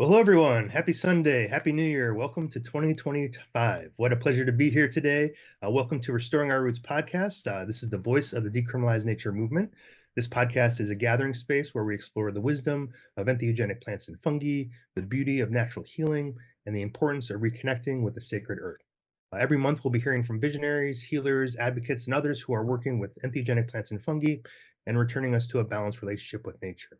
Well, hello, everyone. Happy Sunday. Happy New Year. Welcome to 2025. What a pleasure to be here today. Welcome to Restoring Our Roots podcast. This is the voice of the Decriminalize Nature movement. This podcast is a gathering space where we explore the wisdom of entheogenic plants and fungi, the beauty of natural healing, and the importance of reconnecting with the sacred earth. Every month, we'll be hearing from visionaries, healers, advocates, and others who are working with entheogenic plants and fungi and returning us to a balanced relationship with nature.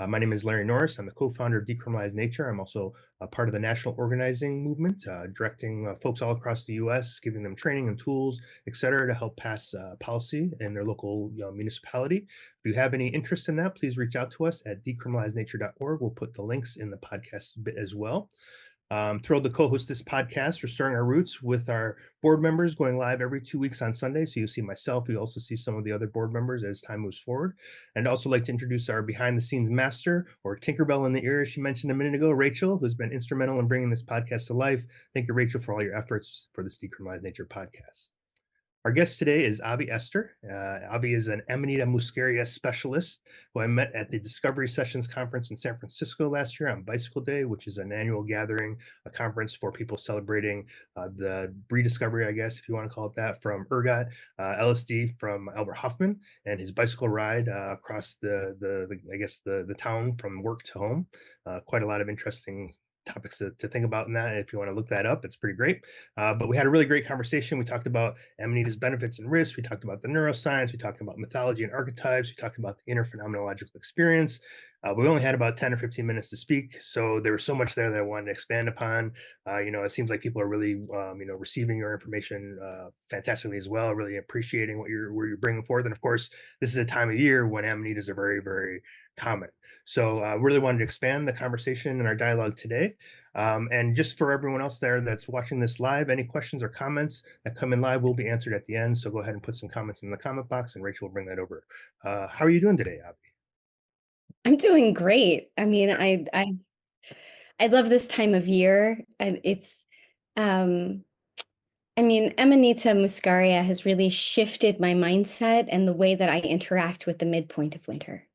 My name is Larry Norris. I'm the co-founder of Decriminalize Nature. I'm also a part of the national organizing movement, directing folks all across the U.S., giving them training and tools, et cetera, to help pass policy in their local municipality. If you have any interest in that, please reach out to us at decriminalizenature.org. We'll put the links in the podcast bit as well. I'm thrilled to co-host this podcast, Restoring Our Roots, with our board members going live every 2 weeks on Sunday. So you'll see myself, you also see some of the other board members as time moves forward. And I'd also like to introduce our behind-the-scenes master, or Tinkerbell in the ear, as she mentioned a minute ago, Rachel, who's been instrumental in bringing this podcast to life. Thank you, Rachel, for all your efforts for this Decriminalize Nature podcast. Our guest today is Avi Esther. Avi is an Amanita muscaria specialist who I met at the Discovery Sessions Conference in San Francisco last year on Bicycle Day, which is an annual gathering, a conference for people celebrating the rediscovery, I guess, if you want to call it that, from ergot, LSD from Albert Hoffman, and his bicycle ride across the town from work to home. Quite a lot of interesting topics to think about in that. If you want to look that up, it's pretty great. But we had a really great conversation. We talked about Amanita's benefits and risks. We talked about the neuroscience. We talked about mythology and archetypes. We talked about the inner phenomenological experience. We only had about 10 or 15 minutes to speak, so there was so much there that I wanted to expand upon. It seems like people are really, receiving your information fantastically as well, really appreciating what you're bringing forth. And of course, this is a time of year when Amanitas are very, very common. So really wanted to expand the conversation and our dialogue today. And just for everyone else there that's watching this live, any questions or comments that come in live will be answered at the end. So go ahead and put some comments in the comment box and Rachel will bring that over. How are you doing today, Abby? I'm doing great. I mean, I love this time of year, and um, Amanita muscaria has really shifted my mindset and the way that I interact with the midpoint of winter.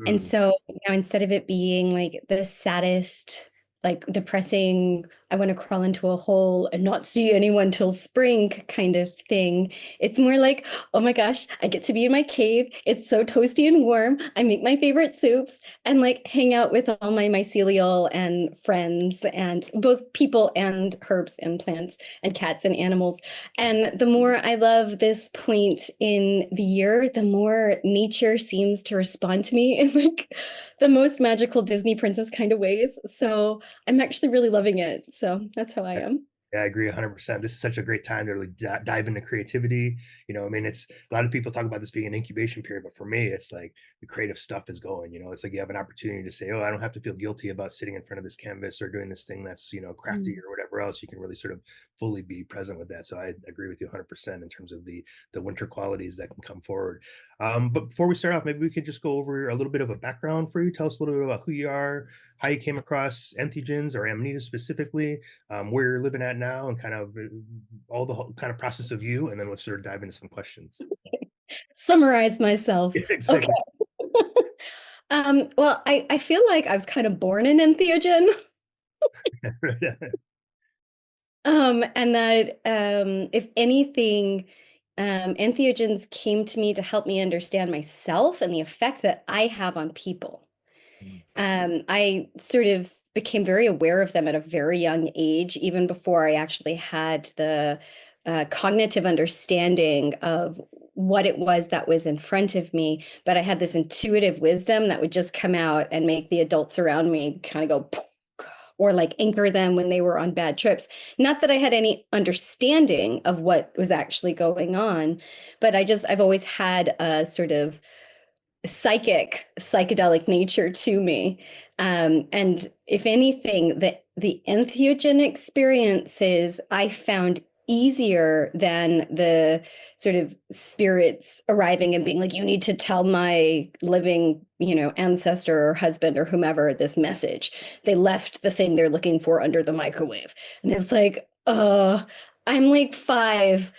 And Hmm. so now instead of it being like the saddest, like depressing, I want to crawl into a hole and not see anyone till spring kind of thing, it's more like, oh my gosh, I get to be in my cave. It's so toasty and warm. I make my favorite soups and like hang out with all my mycelial and friends and both people and herbs and plants and cats and animals. And the more I love this point in the year, the more nature seems to respond to me in like the most magical Disney princess kind of ways. So I'm actually really loving it. So that's how I am. Yeah, I agree 100%. This is such a great time to really dive into creativity. It's a lot of people talk about this being an incubation period, but for me, it's like the creative stuff is going. It's like you have an opportunity to say, oh, I don't have to feel guilty about sitting in front of this canvas or doing this thing that's, crafty Mm. or whatever else. You can really sort of fully be present with that. So I agree with you 100% in terms of the winter qualities that can come forward. But before we start off, maybe we could just go over a little bit of a background for you. Tell us a little bit about who you are, how you came across entheogens or amanita specifically, where you're living at now, and kind of all the whole kind of process of you, and then we'll sort of dive into some questions. Summarize myself. Yeah, Okay. exactly. Well, I feel like I was kind of born an entheogen. And that if anything, entheogens came to me to help me understand myself and the effect that I have on people. I sort of became very aware of them at a very young age, even before I actually had the cognitive understanding of what it was that was in front of me. But I had this intuitive wisdom that would just come out and make the adults around me kind of go, "Poof," or like anchor them when they were on bad trips. Not that I had any understanding of what was actually going on, but I've always had a sort of psychedelic nature to me. And if anything, the entheogen experiences I found easier than the sort of spirits arriving and being like, you need to tell my living, ancestor or husband or whomever this message. They left the thing they're looking for under the microwave. And it's like, I'm like 5.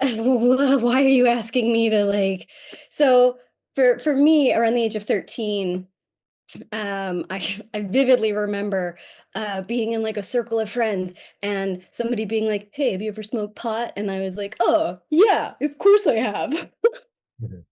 Why are you asking me to like, so for me around the age of 13, I vividly remember being in like a circle of friends and somebody being like, "Hey, have you ever smoked pot?" And I was like, "Oh, yeah, of course I have." Mhm.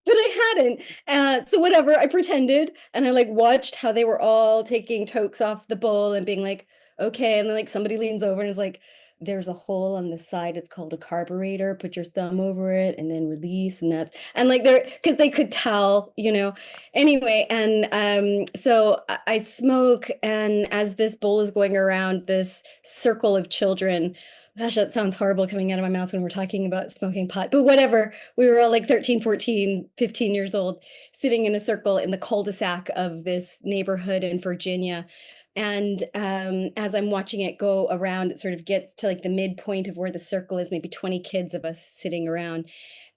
But I hadn't. So whatever, I pretended and I like watched how they were all taking tokes off the bowl and being like, okay. And then like somebody leans over and is like, there's a hole on the side. It's called a carburetor. Put your thumb over it and then release. And that's, and like they're, because they could tell, you know. Anyway, and so I smoke, and as this bowl is going around, this circle of children, gosh, that sounds horrible coming out of my mouth when we're talking about smoking pot, but whatever. We were all like 13, 14, 15 years old, sitting in a circle in the cul-de-sac of this neighborhood in Virginia. And as I'm watching it go around, it sort of gets to like the midpoint of where the circle is, maybe 20 kids of us sitting around.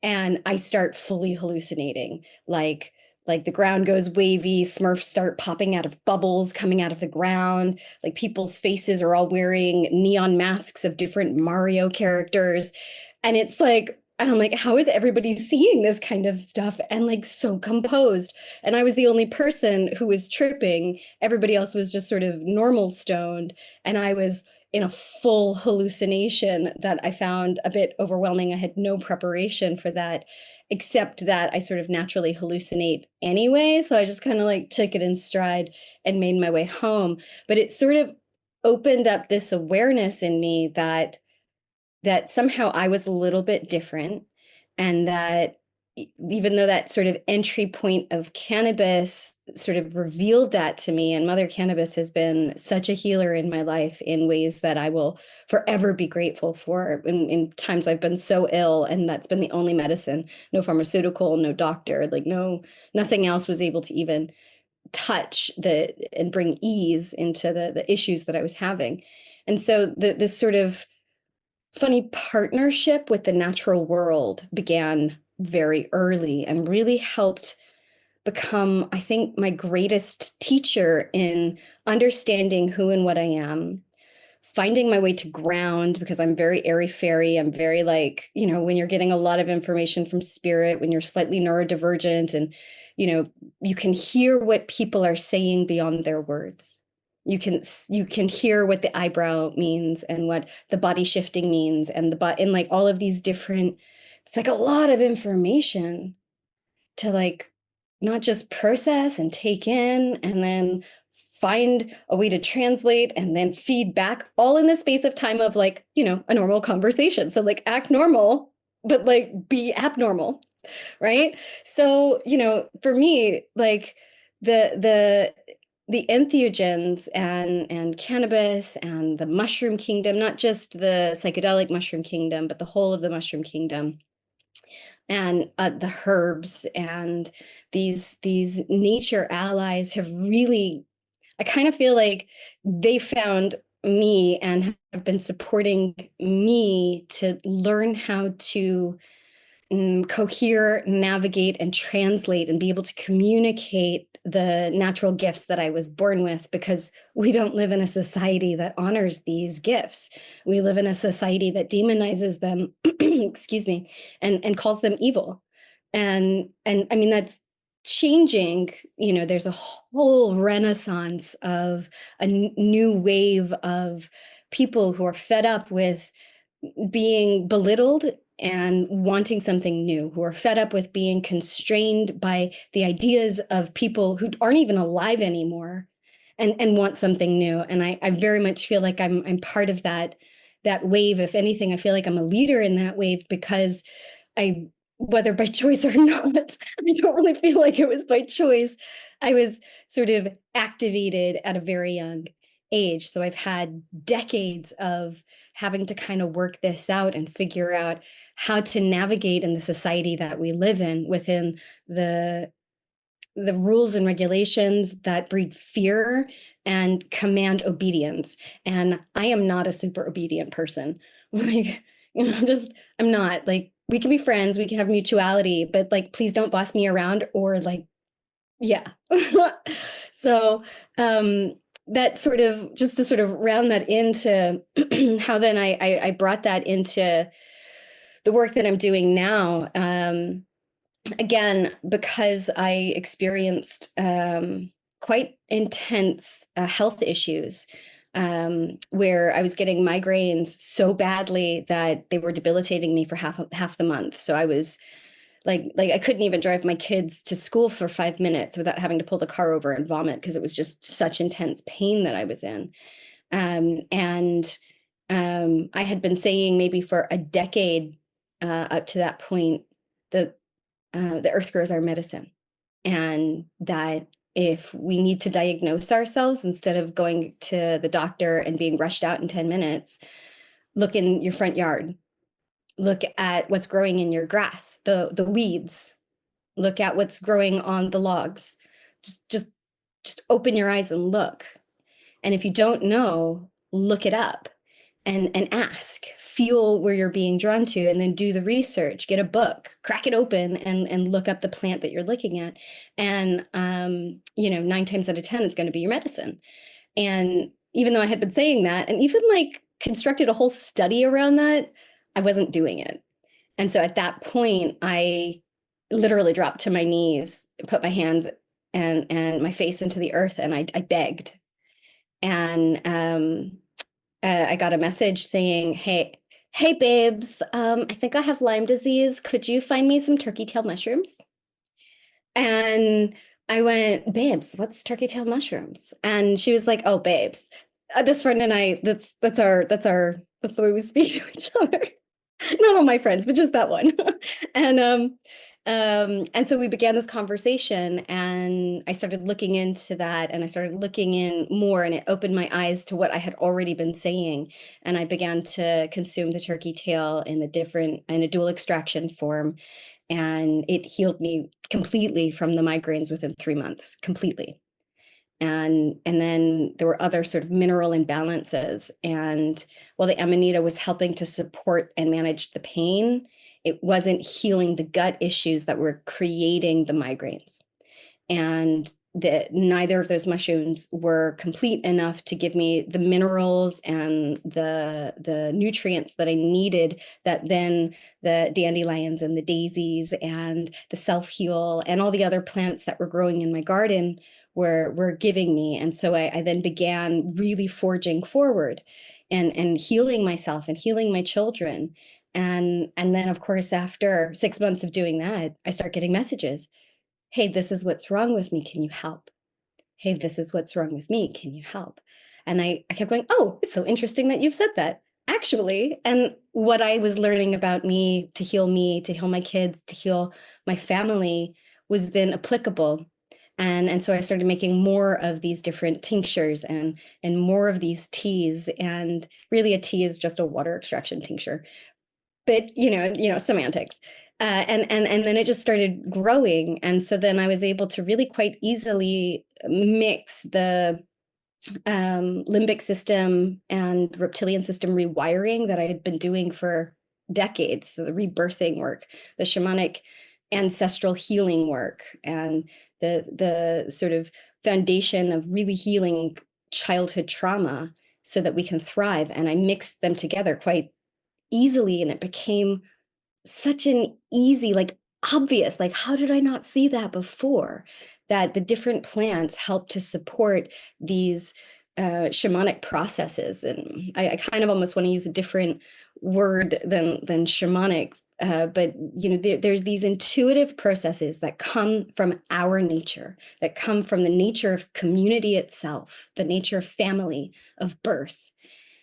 And I start fully hallucinating, like the ground goes wavy, Smurfs start popping out of bubbles coming out of the ground, like people's faces are all wearing neon masks of different Mario characters. And it's like, and I'm like, how is everybody seeing this kind of stuff and like so composed? And I was the only person who was tripping. Everybody else was just sort of normal stoned. And I was in a full hallucination that I found a bit overwhelming. I had no preparation for that, except that I sort of naturally hallucinate anyway. So I just kind of like took it in stride and made my way home. But it sort of opened up this awareness in me that somehow I was a little bit different, and that even though that sort of entry point of cannabis sort of revealed that to me, and Mother Cannabis has been such a healer in my life in ways that I will forever be grateful for. In times I've been so ill, and that's been the only medicine, no pharmaceutical, no doctor, like nothing else was able to even touch the and bring ease into the issues that I was having. And so this sort of funny partnership with the natural world began very early and really helped become, I think, my greatest teacher in understanding who and what I am, finding my way to ground, because I'm very airy fairy. I'm very like, when you're getting a lot of information from spirit, when you're slightly neurodivergent, and, you can hear what people are saying beyond their words. You can hear what the eyebrow means and what the body shifting means, and and like all of these different, it's like a lot of information to like not just process and take in and then find a way to translate and then feed back, all in the space of time of like, a normal conversation. So like act normal, but like be abnormal, right? So, for me, like the the entheogens and cannabis and the mushroom kingdom, not just the psychedelic mushroom kingdom, but the whole of the mushroom kingdom, and the herbs and these nature allies have really, I kind of feel like they found me and have been supporting me to learn how to cohere, navigate, and translate and be able to communicate the natural gifts that I was born with, because we don't live in a society that honors these gifts. We live in a society that demonizes them, excuse me, and calls them evil. And I mean, that's changing. There's a whole renaissance of a new wave of people who are fed up with being belittled and wanting something new, who are fed up with being constrained by the ideas of people who aren't even alive anymore, and want something new. And I very much feel like I'm part of that wave. If anything, I feel like I'm a leader in that wave, because I, whether by choice or not, I don't really feel like it was by choice. I was sort of activated at a very young age. So I've had decades of having to kind of work this out and figure out how to navigate in the society that we live in, within the rules and regulations that breed fear and command obedience. And I am not a super obedient person. Like, I'm not. Like, we can be friends, we can have mutuality, but like, please don't boss me around, or like, yeah. So, that sort of, just to sort of round that into how then I brought that into the work that I'm doing now. Again, because I experienced quite intense health issues, where I was getting migraines so badly that they were debilitating me for half the month. So I was like I couldn't even drive my kids to school for 5 minutes without having to pull the car over and vomit because it was just such intense pain that I was in. And I had been saying maybe for a decade up to that point that the earth grows our medicine, and that if we need to diagnose ourselves, instead of going to the doctor and being rushed out in 10 minutes, look in your front yard, look at what's growing in your grass, the weeds, look at what's growing on the logs. Just open your eyes and look. And if you don't know, look it up and ask, feel where you're being drawn to, and then do the research, get a book, crack it open and look up the plant that you're looking at. And, 9 times out of 10, it's going to be your medicine. And even though I had been saying that, and even like constructed a whole study around that, I wasn't doing it. And so at that point, I literally dropped to my knees, put my hands and my face into the earth, and I begged. And I got a message saying, hey, babes, I think I have Lyme disease. Could you find me some turkey tail mushrooms? And I went, babes, what's turkey tail mushrooms? And she was like, oh, babes, this friend and I, that's the way we speak to each other. Not all my friends, but just that one. and and so we began this conversation, and I started looking into that, and I started looking in more, and it opened my eyes to what I had already been saying. And I began to consume the turkey tail in a dual extraction form, and it healed me completely from the migraines within 3 months, completely. And then there were other sort of mineral imbalances. And while the Amanita was helping to support and manage the pain, it wasn't healing the gut issues that were creating the migraines. And neither of those mushrooms were complete enough to give me the minerals and the nutrients that I needed, that then the dandelions and the daisies and the self-heal and all the other plants that were growing in my garden were giving me. And so I then began really forging forward and healing myself and healing my children. And then, of course, after 6 months of doing that, I start getting messages. Hey, this is what's wrong with me. Can you help? Hey, this is what's wrong with me. Can you help? And I kept going, oh, it's so interesting that you've said that, actually. And what I was learning about me, to heal my kids, to heal my family, was then applicable. And so I started making more of these different tinctures and more of these teas. And really, a tea is just a water extraction tincture. But semantics. And then it just started growing. And so then I was able to really quite easily mix the limbic system and reptilian system rewiring that I had been doing for decades. So the rebirthing work, the shamanic ancestral healing work, and the sort of foundation of really healing childhood trauma so that we can thrive. And I mixed them together quite easily, and it became such an easy, like, obvious, like, how did I not see that before? That the different plants help to support these shamanic processes. And I kind of almost want to use a different word than shamanic, but there's these intuitive processes that come from our nature, that come from the nature of community itself, the nature of family, of birth,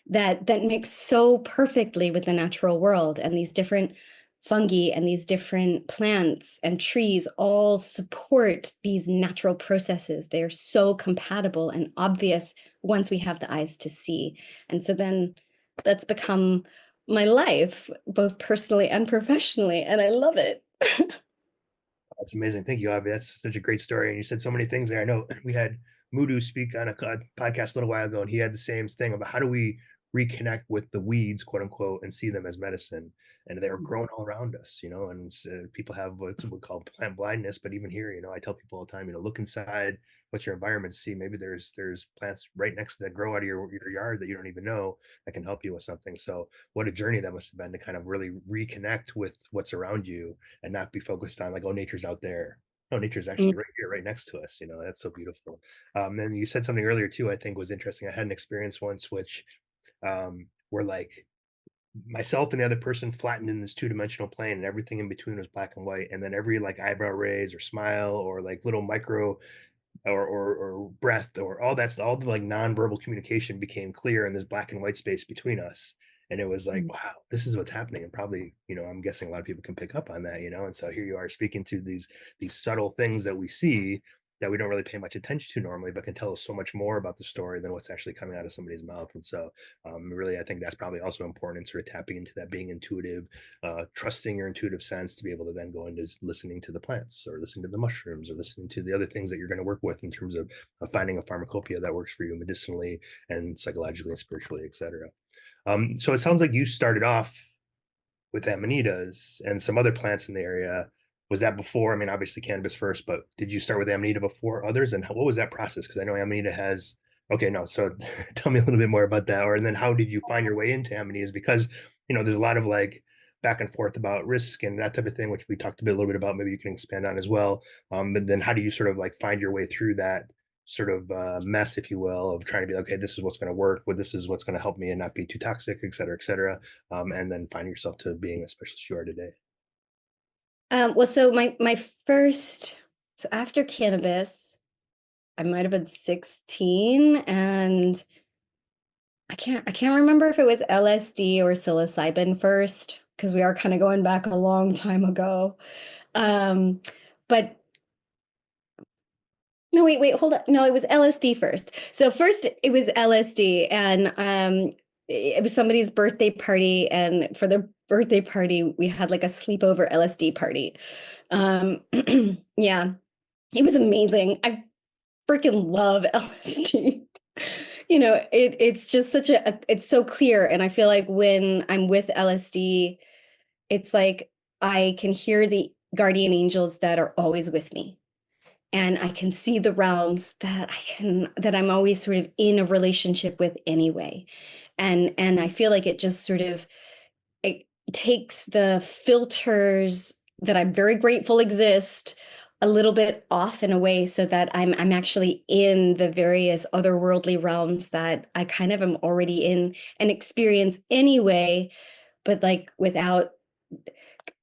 that mix so perfectly with the natural world. And these different fungi and these different plants and trees all support these natural processes. They are so compatible and obvious once we have the eyes to see. And so then that's become my life, both personally and professionally, and I love it. That's amazing. Thank you, Avi. That's such a great story. And you said so many things there. I know we had Mudu speak on a podcast a little while ago, and he had the same thing about how do we reconnect with the weeds, quote unquote, and see them as medicine. And they're growing all around us, and people have what we call plant blindness. But even here, I tell people all the time, look inside, what's your environment, see maybe there's plants right next to that grow out of your yard that you don't even know that can help you with something. So what a journey that must have been to kind of really reconnect with what's around you and not be focused on like, oh, nature's out there. Oh, nature's Mm. actually right here, right next to us. You know, that's so beautiful. Then you said something earlier too, I think was interesting. I had an experience once which where like myself and the other person flattened in this two-dimensional plane and everything in between was black and white. And then every like eyebrow raise or smile or like little micro or breath or all the like nonverbal communication became clear in this black and white space between us. And it was like, Mm. wow, this is what's happening. And probably, you know, I'm guessing a lot of people can pick up on that, you know. And so here you are speaking to these subtle things that we see that we don't really pay much attention to normally, but can tell us so much more about the story than what's actually coming out of somebody's mouth. And so really, I think that's probably also important in sort of tapping into that being intuitive, trusting your intuitive sense to be able to then go into listening to the plants or listening to the mushrooms or listening to the other things that you're going to work with in terms of finding a pharmacopoeia that works for you medicinally and psychologically and spiritually, etc. So it sounds like you started off with amanitas and some other plants in the area. Was that before? I mean, obviously cannabis first, but did you start with Amanita before others? And what was that process? Because I know Amanita has, okay, no. So tell me a little bit more about that. Or, and then how did you find your way into Amanitas? Because, you know, there's a lot of like back and forth about risk and that type of thing, which we talked a little bit about. Maybe you can expand on as well. But then how do you sort of like find your way through that sort of mess, if you will, of trying to be like, okay, this is what's going to work, but this is what's going to help me and not be too toxic, et cetera, and then find yourself to being a specialist you are today. Well, so my first, so after cannabis, I might have been 16, and I can't remember if it was LSD or psilocybin first, because we are kind of going back a long time ago. Um, but no, wait, hold on. No, it was LSD first. So first it was LSD, and it was somebody's birthday party, and for their birthday party, we had like a sleepover LSD party. Um, yeah, it was amazing. I freaking love LSD. You know, it's just such it's so clear. And I feel like when I'm with LSD, it's like I can hear the guardian angels that are always with me. And I can see the realms that I'm always sort of in a relationship with anyway. And I feel like it just sort of it takes the filters that I'm very grateful exist a little bit off in a way, so that I'm actually in the various otherworldly realms that I kind of am already in and experience anyway, but like without,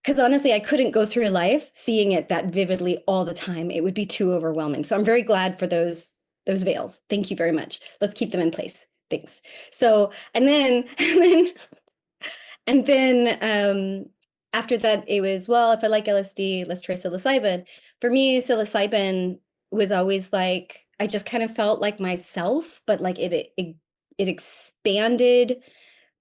because honestly, I couldn't go through life seeing it that vividly all the time. It would be too overwhelming. So I'm very glad for those veils. Thank you very much. Let's keep them in place. Thanks. So, and then after that, it was, well, if I like LSD, let's try psilocybin. For me, psilocybin was always like, I just kind of felt like myself, but like it expanded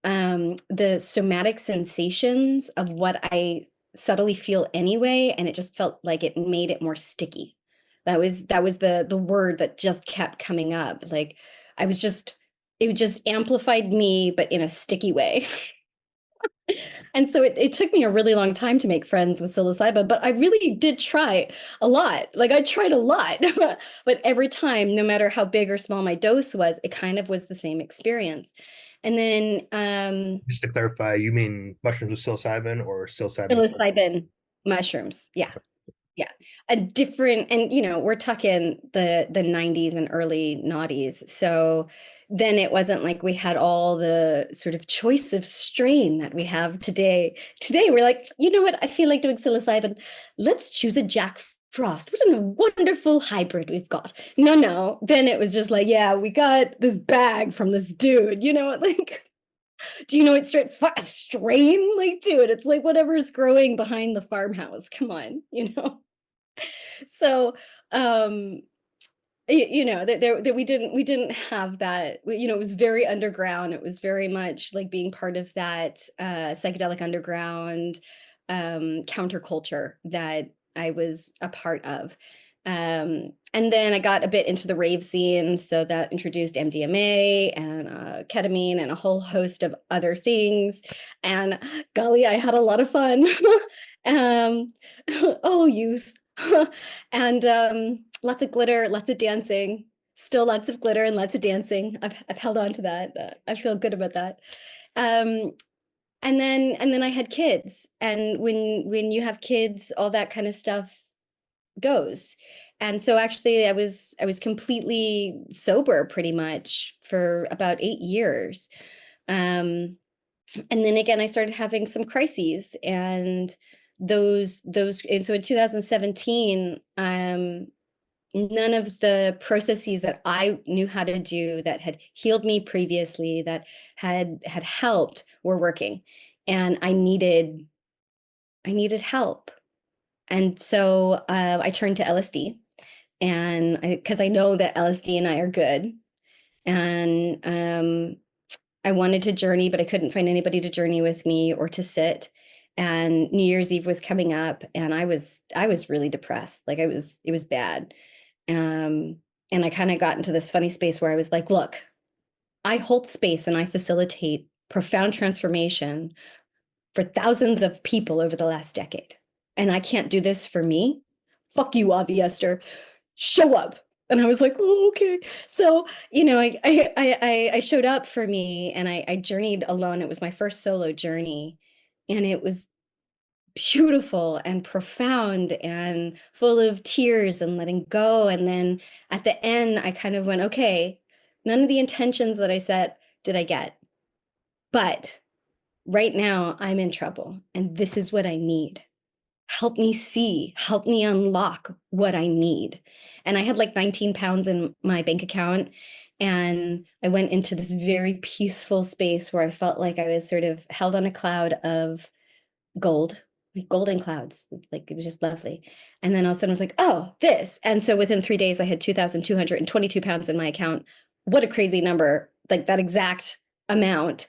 the somatic sensations of what I subtly feel anyway, and it just felt like it made it more sticky. That was the word that just kept coming up. Like I was just it just amplified me, but in a sticky way. And so it took me a really long time to make friends with psilocybin, but I really did try a lot. Like I tried a lot, but every time, no matter how big or small my dose was, it kind of was the same experience. And then Just to clarify, you mean mushrooms with psilocybin or psilocybin? psilocybin mushrooms. Yeah. Yeah. A different, and we're talking the 90s and early noughties. So then it wasn't like we had all the sort of choice of strain that we have today. Today we're like, you know what? I feel like doing psilocybin. Let's choose a Jack Frost. What a wonderful hybrid we've got. No. Then it was just like, yeah, we got this bag from this dude, like, do you know it's strain? Like, dude, it's like whatever's growing behind the farmhouse. Come on. So um that we didn't have that. It was very underground. It was very much like being part of that psychedelic underground counterculture that I was a part of. And then I got a bit into the rave scene, so that introduced MDMA and ketamine and a whole host of other things. And golly, I had a lot of fun. um, oh, youth. And lots of glitter, lots of dancing. Still lots of glitter and lots of dancing. I've held on to that. I feel good about that. Um, and then I had kids, and when you have kids, all that kind of stuff goes. And so actually I was completely sober pretty much for about 8 years. And then again I started having some crises, and and so in 2017, none of the processes that I knew how to do that had healed me previously, that had helped, were working. And I needed help. And so I turned to LSD, and because I know that LSD and I are good. And I wanted to journey, but I couldn't find anybody to journey with me or to sit. And New Year's Eve was coming up, and I was really depressed. Like it was bad. Um, and I kind of got into this funny space where I was like, look, I hold space and I facilitate profound transformation for thousands of people over the last decade. And I can't do this for me. Fuck you, Avi Esther. Show up. And I was like, oh, okay. So, I showed up for me, and I journeyed alone. It was my first solo journey. And it was beautiful and profound and full of tears and letting go. And then at the end, I kind of went, okay, none of the intentions that I set did I get. But right now I'm in trouble, and this is what I need. Help me see, help me unlock what I need. And I had like 19 pounds in my bank account. And I went into this very peaceful space where I felt like I was sort of held on a cloud of gold, like golden clouds. Like it was just lovely. And then all of a sudden I was like, oh, this. And so within 3 days, I had 2,222 pounds in my account. What a crazy number, like that exact amount.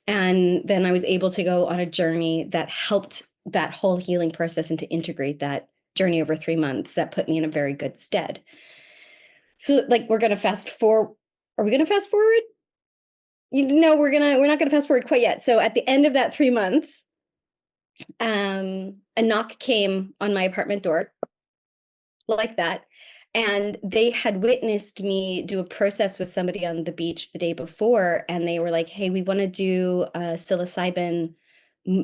And then I was able to go on a journey that helped that whole healing process, and to integrate that journey over 3 months, that put me in a very good stead. So like we're gonna fast forward. Are we gonna fast forward? No, we're not gonna fast forward quite yet. So at the end of that 3 months, a knock came on my apartment door like that. And they had witnessed me do a process with somebody on the beach the day before. And they were like, hey, we want to do a psilocybin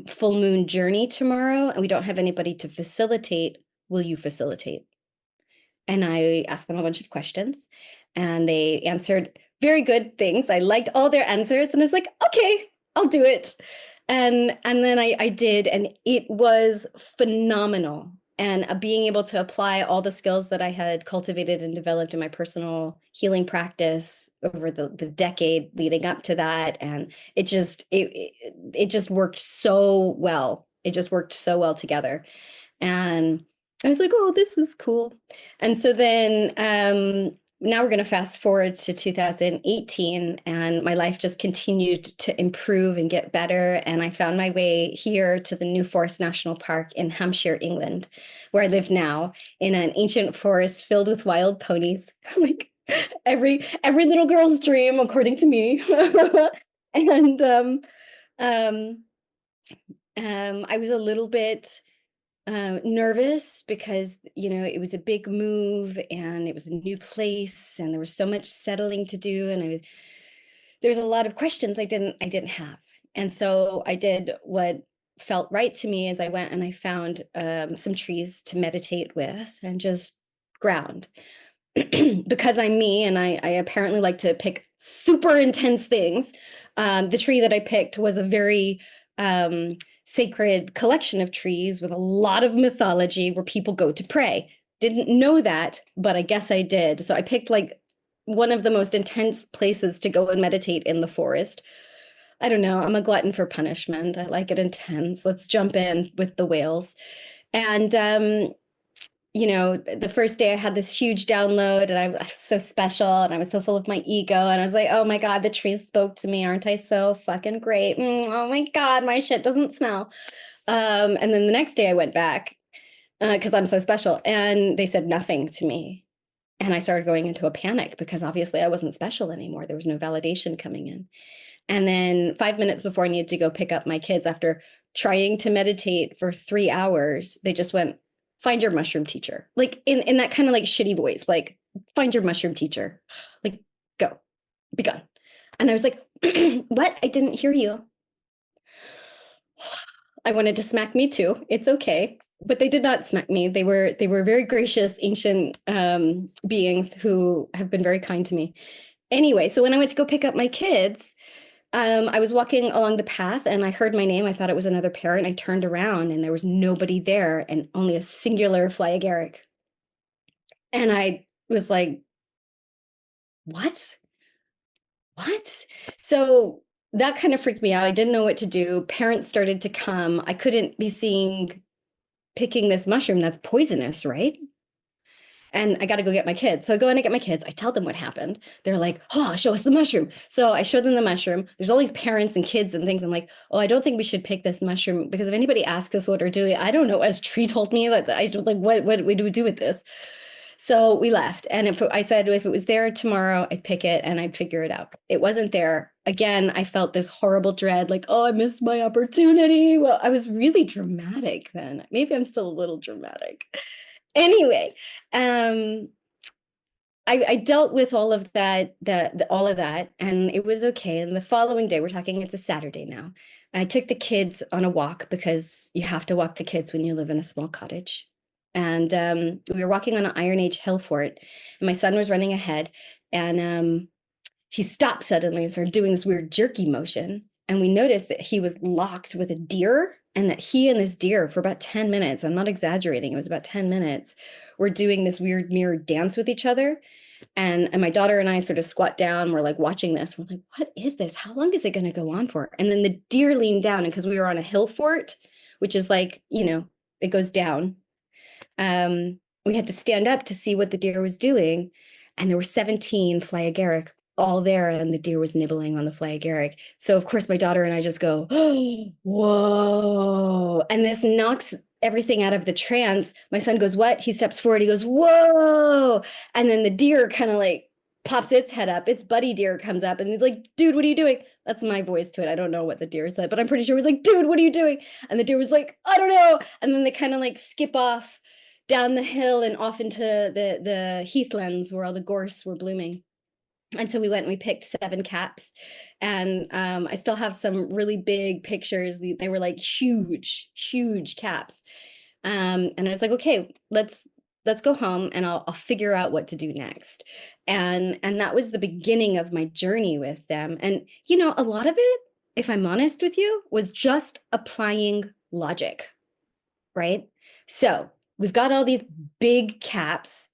full moon journey tomorrow. And we don't have anybody to facilitate. Will you facilitate? And I asked them a bunch of questions, and they answered very good things. I liked all their answers, and I was like, okay, I'll do it. And then I did, and it was phenomenal. And being able to apply all the skills that I had cultivated and developed in my personal healing practice over the decade leading up to that, and it just worked so well. It just worked so well together. And I was like, oh, this is cool. And so then now we're going to fast forward to 2018, and my life just continued to improve and get better. And I found my way here to the New Forest National Park in Hampshire, England, where I live now, in an ancient forest filled with wild ponies. Like every little girl's dream, according to me. And I was a little bit nervous because it was a big move, and it was a new place, and there was so much settling to do, and there's a lot of questions I didn't have. And so I did what felt right to me, as I went and I found some trees to meditate with and just ground. Because I'm me, and I apparently like to pick super intense things. The tree that I picked was a very sacred collection of trees with a lot of mythology where people go to pray. Didn't know that, but I guess I did. So I picked like one of the most intense places to go and meditate in the forest. I don't know. I'm a glutton for punishment. I like it intense. Let's jump in with the whales. And the first day I had this huge download, and I was so special, and I was so full of my ego, and I was like, oh my God, the trees spoke to me. Aren't I so fucking great? Oh my God, my shit doesn't smell. And then the next day I went back because I'm so special, and they said nothing to me. And I started going into a panic because obviously I wasn't special anymore. There was no validation coming in. And then 5 minutes before I needed to go pick up my kids, after trying to meditate for 3 hours, they just went, find your mushroom teacher. Like in that kind of like shitty voice, like, find your mushroom teacher. Like, go, be gone. And I was like, what? I didn't hear you. I wanted to smack me too. It's okay. But they did not smack me. They were very gracious ancient beings who have been very kind to me. Anyway, so when I went to go pick up my kids, I was walking along the path and I heard my name. I thought it was another parrot. I turned around and there was nobody there and only a singular fly agaric. And I was like, what? What? So that kind of freaked me out. I didn't know what to do. Parents started to come. I couldn't be seen picking this mushroom that's poisonous, right? And I got to go get my kids. So I go in and get my kids. I tell them what happened. They're like, oh, show us the mushroom. So I show them the mushroom. There's all these parents and kids and things. I'm like, oh, I don't think we should pick this mushroom because if anybody asks us what we're doing, I don't know. As Tree told me, like, I like, what do we do with this? So we left. And I said, if it was there tomorrow, I'd pick it and I'd figure it out. It wasn't there. Again, I felt this horrible dread, like, oh, I missed my opportunity. Well, I was really dramatic then. Maybe I'm still a little dramatic. Anyway, I dealt with all of that, all of that, and it was okay. And the following day, we're talking, it's a Saturday now. I took the kids on a walk because you have to walk the kids when you live in a small cottage. And we were walking on an Iron Age hill fort, and my son was running ahead, and he stopped suddenly and started doing this weird jerky motion. And we noticed that he was locked with a deer and that he and this deer for about 10 minutes, I'm not exaggerating, it was about 10 minutes, were doing this weird mirror dance with each other. And my daughter and I sort of squat down. We're like watching this. We're like, what is this? How long is it going to go on for? And then the deer leaned down. And because we were on a hill fort, which is like, it goes down. We had to stand up to see what the deer was doing. And there were 17 fly agaric all there. And the deer was nibbling on the fly agaric. So, of course, my daughter and I just go, oh, whoa. And this knocks everything out of the trance. My son goes, what? He steps forward. He goes, whoa. And then the deer kind of like pops its head up. Its buddy deer comes up and he's like, dude, what are you doing? That's my voice to it. I don't know what the deer said, but I'm pretty sure it was like, dude, what are you doing? And the deer was like, I don't know. And then they kind of like skip off down the hill and off into the heathlands where all the gorse were blooming. And so we went and we picked 7 caps, and I still have some really big pictures. They were like huge caps. And I was like, okay, let's go home and I'll figure out what to do next. And that was the beginning of my journey with them. And a lot of it, if I'm honest with you, was just applying logic, right? So we've got all these big caps.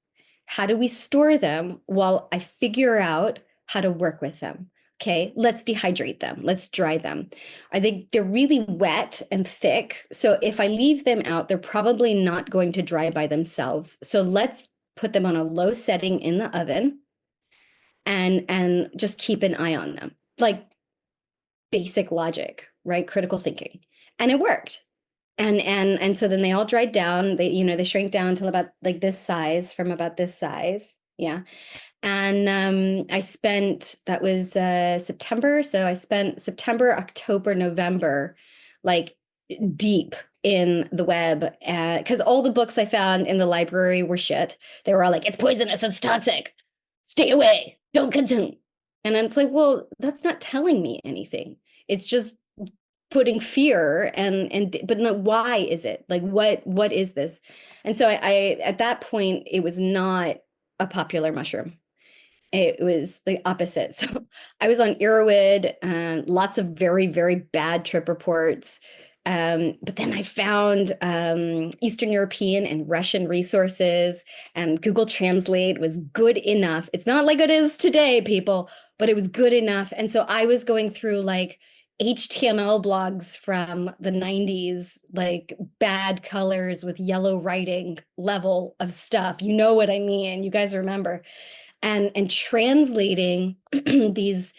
How do we store them while I figure out how to work with them? Okay, let's dehydrate them. Let's dry them. I think they're really wet and thick. So if I leave them out, they're probably not going to dry by themselves. So let's put them on a low setting in the oven and just keep an eye on them. Like basic logic, right? Critical thinking. And it worked. And so then they all dried down. They shrank down till about like this size, from about this size. Yeah. And that was September. So I spent September, October, November, like deep in the web, because all the books I found in the library were shit. They were all like, it's poisonous, it's toxic, stay away, don't consume. And it's like, well, that's not telling me anything. It's just putting fear but no, why is it like, what is this? And so I at that point, it was not a popular mushroom. It was the opposite. So I was on Irowid, lots of very, very bad trip reports. But then I found Eastern European and Russian resources, and Google Translate was good enough. It's not like it is today, people, but it was good enough. And so I was going through like HTML blogs from the 90s, like bad colors with yellow writing level of stuff. You know what I mean? You guys remember. And translating these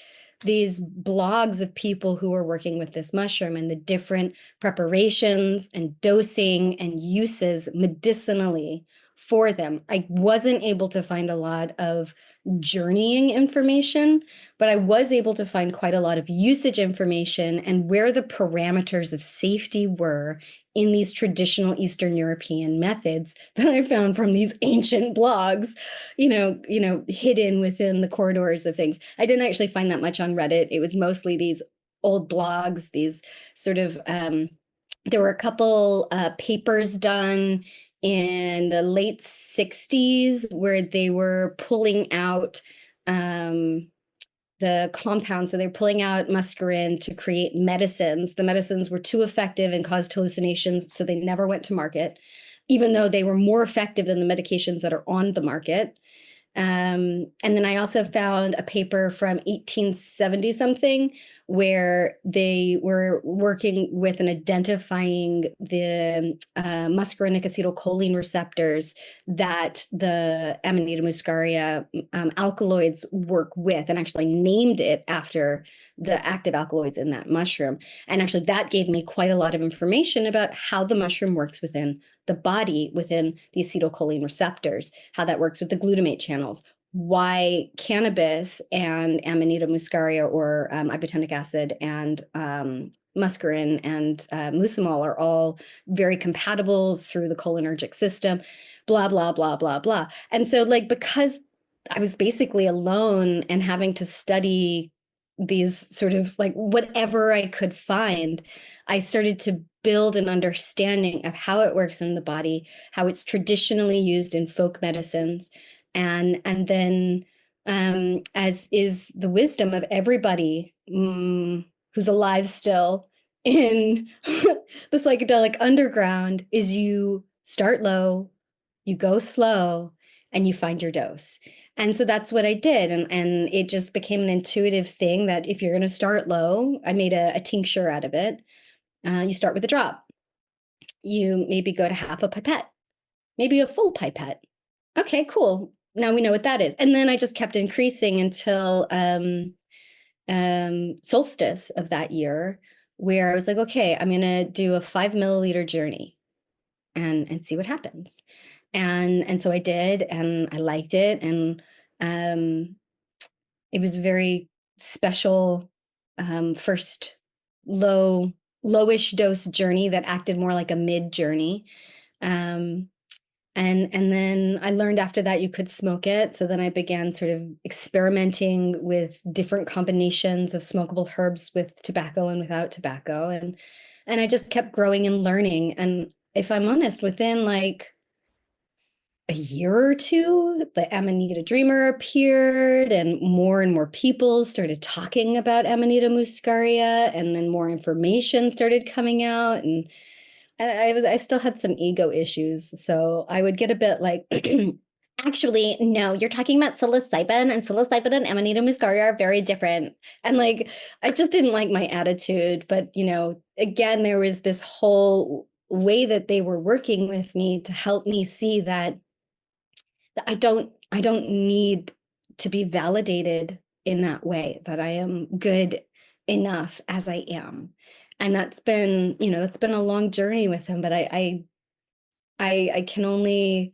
blogs of people who are working with this mushroom and the different preparations and dosing and uses medicinally for them. I wasn't able to find a lot of journeying information, but I was able to find quite a lot of usage information and where the parameters of safety were in these traditional Eastern European methods that I found from these ancient blogs, hidden within the corridors of things. I didn't actually find that much on Reddit. It was mostly these old blogs, these sort of There were a couple papers done in the late 60s where they were pulling out the compounds. So they're pulling out muscarine to create medicines. The medicines were too effective and caused hallucinations, so they never went to market, even though they were more effective than the medications that are on the market. And then I also found a paper from 1870 something where they were working with and identifying the muscarinic acetylcholine receptors that the Amanita muscaria alkaloids work with, and actually named it after the active alkaloids in that mushroom. And actually, that gave me quite a lot of information about how the mushroom works within the body, within the acetylcholine receptors, how that works with the glutamate channels, why cannabis and Amanita muscaria, or ibotenic acid, and muscarine and mucimol are all very compatible through the cholinergic system, blah, blah, blah, blah, blah. And so, like, because I was basically alone and having to study these sort of like whatever I could find, I started to build an understanding of how it works in the body, how it's traditionally used in folk medicines, and then as is the wisdom of everybody who's alive still in the psychedelic underground, is you start low, you go slow, and you find your dose. And so that's what I did. And it just became an intuitive thing that if you're going to start low, I made a tincture out of it. You start with a drop. You maybe go to half a pipette, maybe a full pipette. Okay, cool. Now we know what that is. And then I just kept increasing until solstice of that year, where I was like, okay, I'm going to do a 5 milliliter journey and see what happens. And so I did, and I liked it. And it was a very special first lowish dose journey that acted more like a mid journey. And then I learned after that you could smoke it. So then I began sort of experimenting with different combinations of smokable herbs with tobacco and without tobacco. And I just kept growing and learning. And if I'm honest, within like a year or two, the Amanita Dreamer appeared, and more people started talking about Amanita muscaria, and then more information started coming out. And I still had some ego issues, so I would get a bit like, actually, no, you're talking about psilocybin, and psilocybin and Amanita muscaria are very different. And like, I just didn't like my attitude. But again, there was this whole way that they were working with me to help me see that I don't need to be validated in that way, that I am good enough as I am. And that's been a long journey with him, but I can only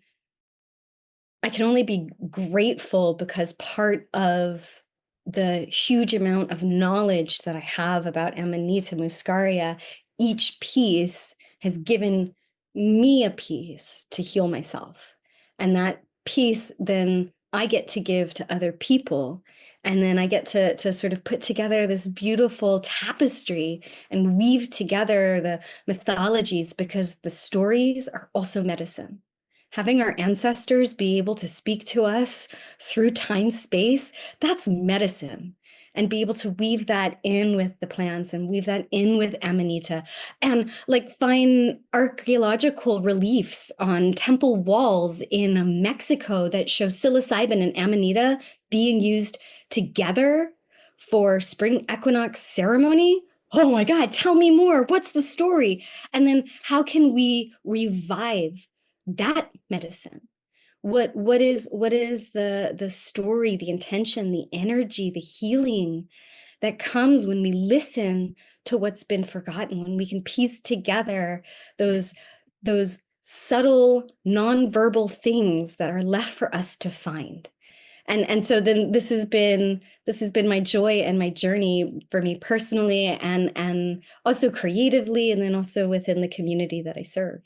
be grateful, because part of the huge amount of knowledge that I have about Amanita muscaria, each piece has given me a piece to heal myself. And that piece then I get to give to other people. And then I get to sort of put together this beautiful tapestry and weave together the mythologies, because the stories are also medicine. Having our ancestors be able to speak to us through time space, that's medicine. And be able to weave that in with the plants and weave that in with Amanita, and like find archaeological reliefs on temple walls in Mexico that show psilocybin and Amanita being used together for spring equinox ceremony. Oh my God, tell me more. What's the story? And then how can we revive that medicine? What is the story, the intention, the energy, the healing that comes when we listen to what's been forgotten, when we can piece together those subtle nonverbal things that are left for us to find. And so then this has been my joy and my journey for me personally, and also creatively, and then also within the community that I serve.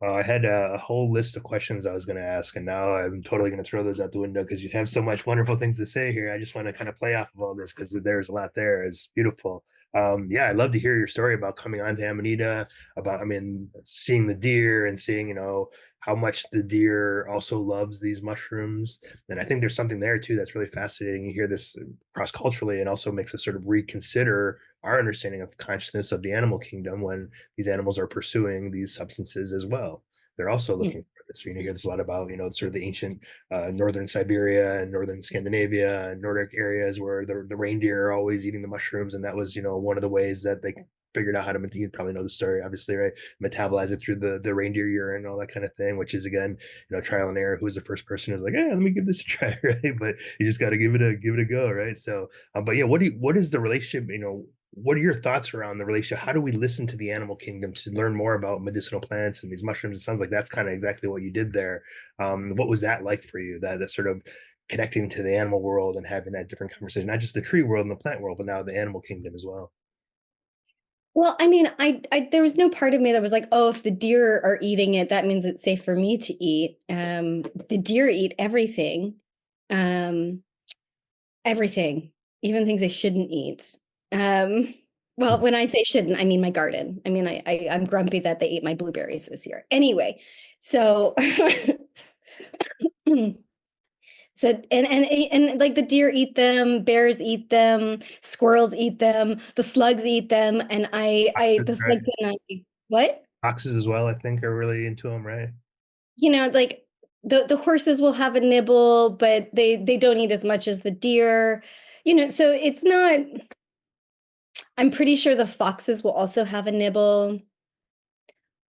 I had a whole list of questions I was going to ask, and now I'm totally going to throw those out the window because you have so much wonderful things to say here. I just want to kind of play off of all this because there's a lot there. It's beautiful. Yeah, I'd love to hear your story about coming on to Amanita, about, I mean, seeing the deer and seeing, how much the deer also loves these mushrooms. And I think there's something there too that's really fascinating. You hear this cross culturally and also makes us sort of reconsider our understanding of consciousness of the animal kingdom when these animals are pursuing these substances as well. They're also looking for this. You hear this a lot about, sort of the ancient northern Siberia and northern Scandinavia and Nordic areas where the reindeer are always eating the mushrooms. And that was, one of the ways that they figured out how to, you probably know the story, obviously, right? Metabolize it through the reindeer urine and all that kind of thing, which is, again, trial and error. Who was the first person who's like, let me give this a try, right? But you just got to give it a go, right? So, but yeah, what is the relationship, what are your thoughts around the relationship? How do we listen to the animal kingdom to learn more about medicinal plants and these mushrooms? It sounds like that's kind of exactly what you did there. What was that like for you? That sort of connecting to the animal world and having that different conversation, not just the tree world and the plant world, but now the animal kingdom as well. Well, I mean, there was no part of me that was like, oh, if the deer are eating it, that means it's safe for me to eat. The deer eat everything, um, everything, even things they shouldn't eat. Well, when I say shouldn't, I mean my garden. I mean, I'm grumpy that they ate my blueberries this year. Anyway, so so and like the deer eat them, bears eat them, squirrels eat them, the slugs eat them, and I Foxes, the right? slugs and I what? Foxes as well, I think, are really into them, right? Like the horses will have a nibble, but they don't eat as much as the deer. So it's not. I'm pretty sure the foxes will also have a nibble.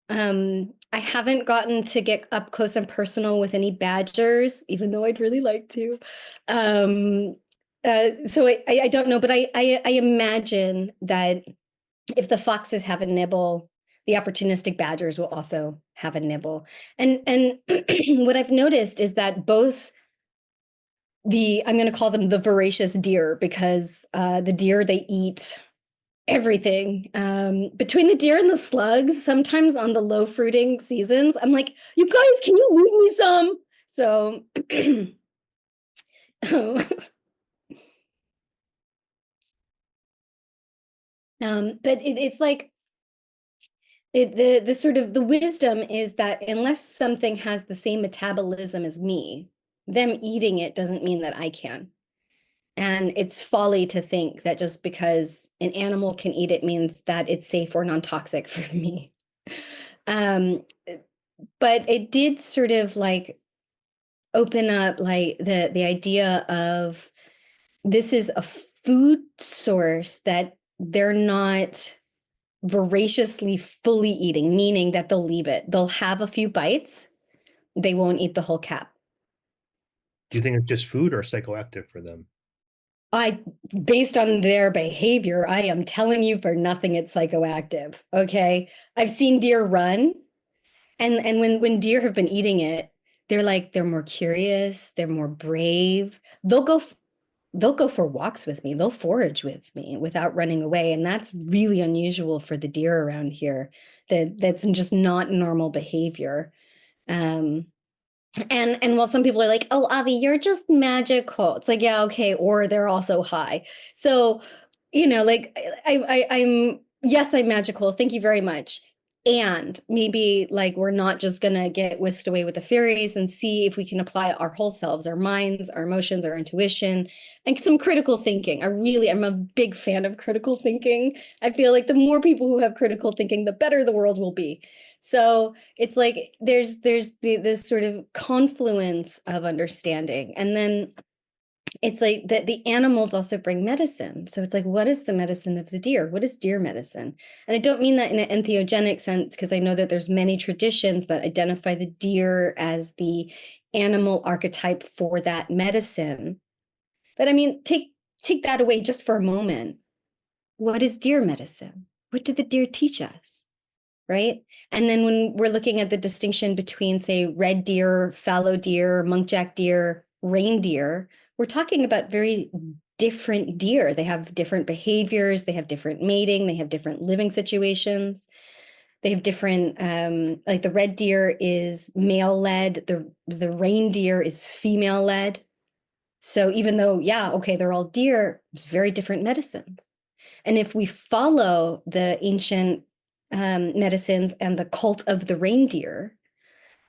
I haven't gotten to get up close and personal with any badgers, even though I'd really like to. Um, so I don't know, but I imagine that if the foxes have a nibble, the opportunistic badgers will also have a nibble. And what I've noticed is that both I'm going to call them the voracious deer because the deer, they eat everything. Between the deer and the slugs, sometimes on the low fruiting seasons, I'm like, you guys, can you leave me some? So but it's like the sort of the wisdom is that unless something has the same metabolism as me, them eating it doesn't mean that I can. And it's folly to think that just because an animal can eat it means that it's safe or non-toxic for me. Um, but it did sort of like open up like the idea of this is a food source that they're not voraciously fully eating, meaning that they'll leave it. They'll have a few bites, they won't eat the whole cap. Do you think it's just food or psychoactive for them? I, based on their behavior, I am telling you for nothing, it's psychoactive. Okay. I've seen deer run, and when deer have been eating it, they're more curious, they're more brave. They'll go for walks with me, they'll forage with me without running away. And that's really unusual for the deer around here. That's just not normal behavior. Um, and while some people are like, oh, Avi, you're just magical. It's like, yeah, okay. Or they're also high. So, like I'm, yes, I'm magical. Thank you very much. And maybe like we're not just gonna get whisked away with the fairies and see if we can apply our whole selves, our minds, our emotions, our intuition, and some critical thinking. I'm a big fan of critical thinking. I feel like the more people who have critical thinking, the better the world will be. So it's like there's this sort of confluence of understanding, and then it's like that the animals also bring medicine. So it's like, what is the medicine of the deer? What is deer medicine? And I don't mean that in an entheogenic sense, because I know that there's many traditions that identify the deer as the animal archetype for that medicine. But I mean, take that away just for a moment. What is deer medicine? What did the deer teach us? Right? And then when we're looking at the distinction between, say, red deer, fallow deer, munkjack deer, reindeer, we're talking about very different deer. They have different behaviors, they have different mating, they have different living situations. They have different, like the red deer is male led, the reindeer is female led. So even though, yeah, okay, they're all deer, it's very different medicines. And if we follow the ancient medicines and the cult of the reindeer,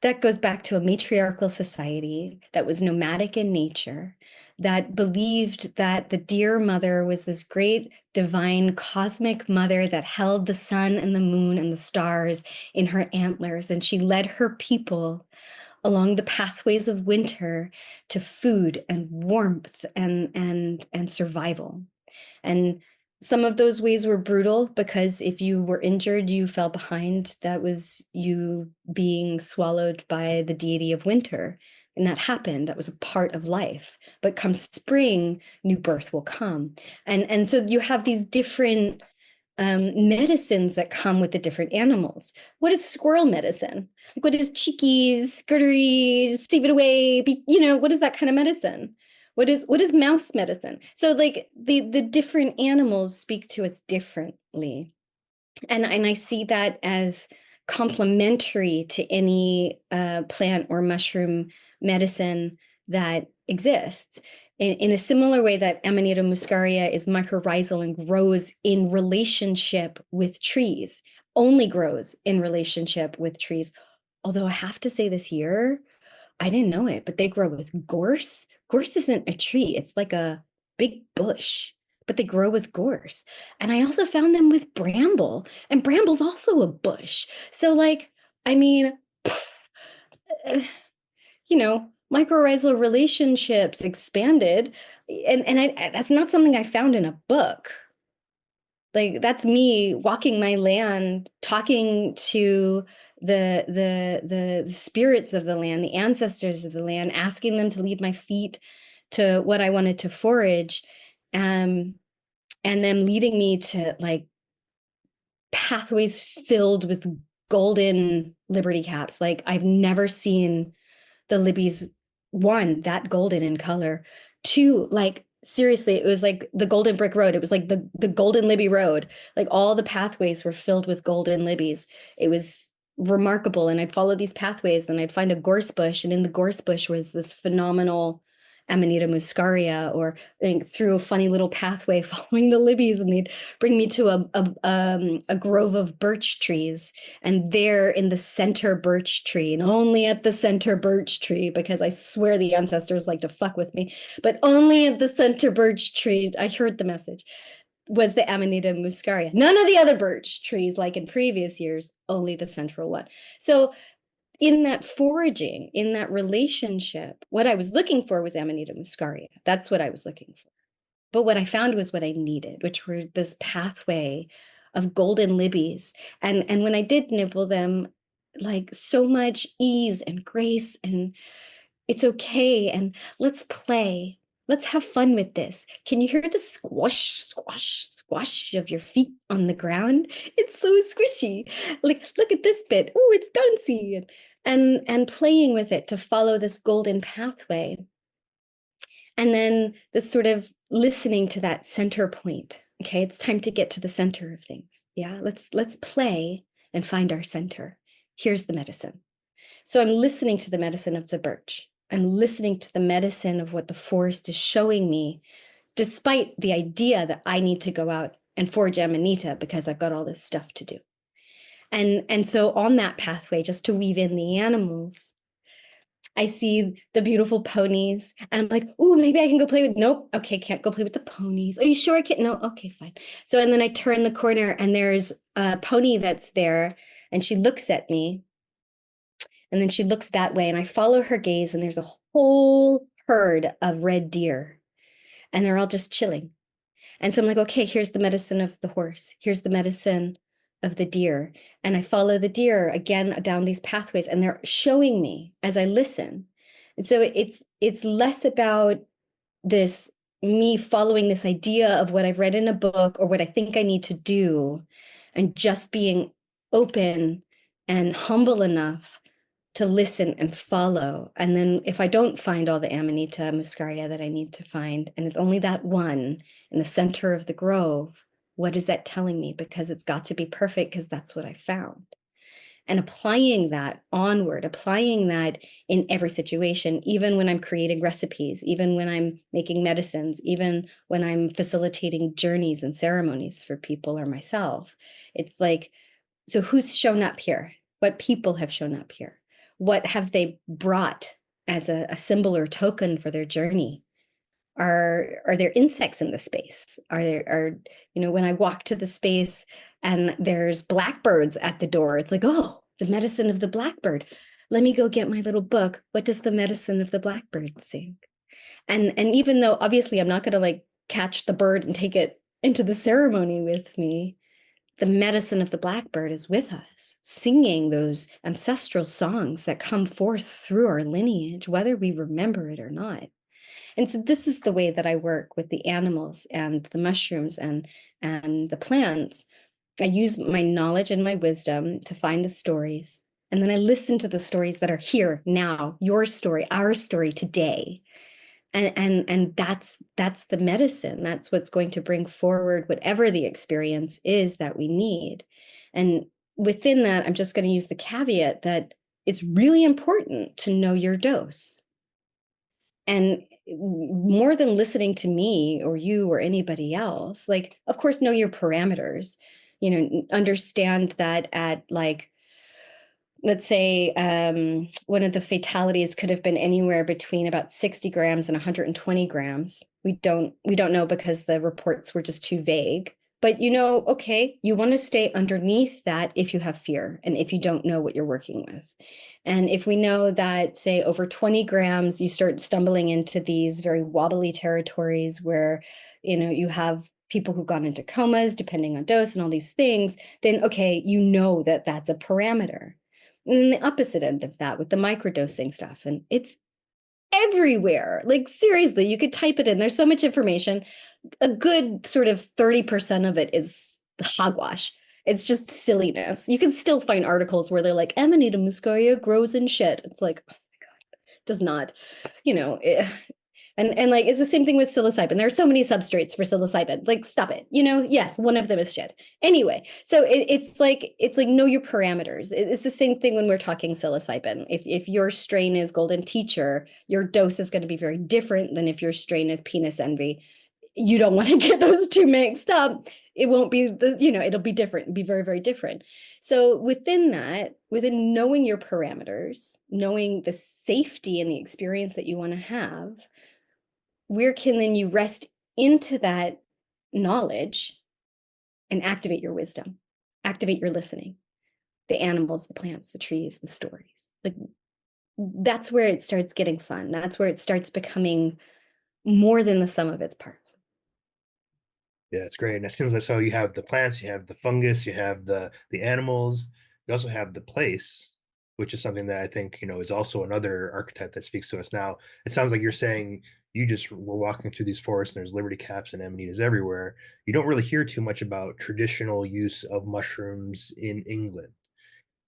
that goes back to a matriarchal society that was nomadic in nature, that believed that the deer mother was this great divine cosmic mother that held the sun and the moon and the stars in her antlers, and she led her people along the pathways of winter to food and warmth and survival. And some of those ways were brutal, because if you were injured, you fell behind. That was you being swallowed by the deity of winter. And that happened. That was a part of life. But come spring, new birth will come. And so you have these different medicines that come with the different animals. What is squirrel medicine? Like, what is cheekies, skirteries, save it away? What is that kind of medicine? What is mouse medicine? So like the different animals speak to us differently. And I see that as complementary to any plant or mushroom medicine that exists. In a similar way that Amanita muscaria is mycorrhizal and grows in relationship with trees, only grows in relationship with trees. Although I have to say this year, I didn't know it, but they grow with gorse. Gorse isn't a tree, it's like a big bush, but they grow with gorse. And I also found them with bramble, and bramble's also a bush. So, like, I mean, mycorrhizal relationships expanded. And that's not something I found in a book. Like, that's me walking my land, talking to the spirits of the land, the ancestors of the land, asking them to lead my feet to what I wanted to forage, and them leading me to like pathways filled with golden liberty caps. Like, I've never seen the libbies, one, that golden in color, two, like seriously, it was like the golden brick road. It was like the golden libby road. Like, all the pathways were filled with golden libbies. It was remarkable. And I'd follow these pathways, and I'd find a gorse bush, and in the gorse bush was this phenomenal Amanita muscaria, or like through a funny little pathway following the libbies, and they'd bring me to a grove of birch trees, and there in the center birch tree, and only at the center birch tree, because I swear the ancestors like to fuck with me, but only at the center birch tree, I heard the message, was the Amanita muscaria. None of the other birch trees, like in previous years, only the central one. So in that foraging, in that relationship, what I was looking for was Amanita muscaria. That's what I was looking for. But what I found was what I needed, which were this pathway of golden libbies. And when I did nibble them, like, so much ease and grace, and it's okay, and let's play. Let's have fun with this. Can you hear the squash, squash, squash of your feet on the ground? It's so squishy. Like, look at this bit. Oh, it's bouncy. And playing with it to follow this golden pathway. And then this sort of listening to that center point. Okay, it's time to get to the center of things. Yeah, let's play and find our center. Here's the medicine. So I'm listening to the medicine of the birch. I'm listening to the medicine of what the forest is showing me, despite the idea that I need to go out and forage Amanita because I've got all this stuff to do. And so on that pathway, just to weave in the animals, I see the beautiful ponies, and I'm like, oh, maybe I can go play with, nope, okay, can't go play with the ponies. Are you sure I can't? No, okay, fine. So, and then I turn the corner, and there's a pony that's there, and she looks at me, and then she looks that way, and I follow her gaze, and there's a whole herd of red deer, and they're all just chilling. And so I'm like, okay, here's the medicine of the horse. Here's the medicine of the deer. And I follow the deer again down these pathways, and they're showing me as I listen. And so it's less about this, me following this idea of what I've read in a book or what I think I need to do, and just being open and humble enough to listen and follow. And then if I don't find all the Amanita muscaria that I need to find, and it's only that one in the center of the grove, what is that telling me? Because it's got to be perfect, because that's what I found. and applying that onward, applying that in every situation, even when I'm creating recipes, even when I'm making medicines, even when I'm facilitating journeys and ceremonies for people or myself. It's like, so who's shown up here? What people have shown up here? What have they brought as a symbol or token for their journey? Are there insects in the space? When I walk to the space and there's blackbirds at the door, it's like, oh, the medicine of the blackbird. Let me go get my little book. What does the medicine of the blackbird sing? And even though obviously I'm not going to like catch the bird and take it into the ceremony with me, the medicine of the blackbird is with us, singing those ancestral songs that come forth through our lineage, whether we remember it or not. And so this is the way that I work with the animals and the mushrooms and the plants. I use my knowledge and my wisdom to find the stories. And then I listen to the stories that are here now, your story, our story today. And that's the medicine. That's what's going to bring forward whatever the experience is that we need. And within that, I'm just going to use the caveat that it's really important to know your dose. And more than listening to me or you or anybody else, like, of course, know your parameters, understand that at like, let's say one of the fatalities could have been anywhere between about 60 grams and 120 grams. We don't know because the reports were just too vague. But okay, you want to stay underneath that if you have fear and if you don't know what you're working with. And if we know that, say, over 20 grams, you start stumbling into these very wobbly territories where, you have people who've gone into comas, depending on dose and all these things, then, okay, that that's a parameter. And then the opposite end of that with the microdosing stuff. And it's everywhere. Like, seriously, you could type it in. There's so much information. A good sort of 30% of it is hogwash. It's just silliness. You can still find articles where they're like, Amanita muscaria grows in shit. It's like, oh my God, does not, and like, it's the same thing with psilocybin. There are so many substrates for psilocybin. Like, stop it. Yes, one of them is shit. Anyway, so it's like know your parameters. It's the same thing when we're talking psilocybin. If your strain is golden teacher, your dose is going to be very different than if your strain is penis envy. You don't want to get those two mixed up. It won't be it'll be different, be very, very different. So within knowing your parameters, knowing the safety and the experience that you want to have, where can then you rest into that knowledge and activate your wisdom, activate your listening, the animals, the plants, the trees, the stories. Like, that's where it starts getting fun. That's where it starts becoming more than the sum of its parts. Yeah, it's great. And it seems like, so you have the plants, you have the fungus, you have the animals, you also have the place, which is something that I think, is also another archetype that speaks to us now. It sounds like you're saying you just were walking through these forests and there's liberty caps and amanitas everywhere. You don't really hear too much about traditional use of mushrooms in England.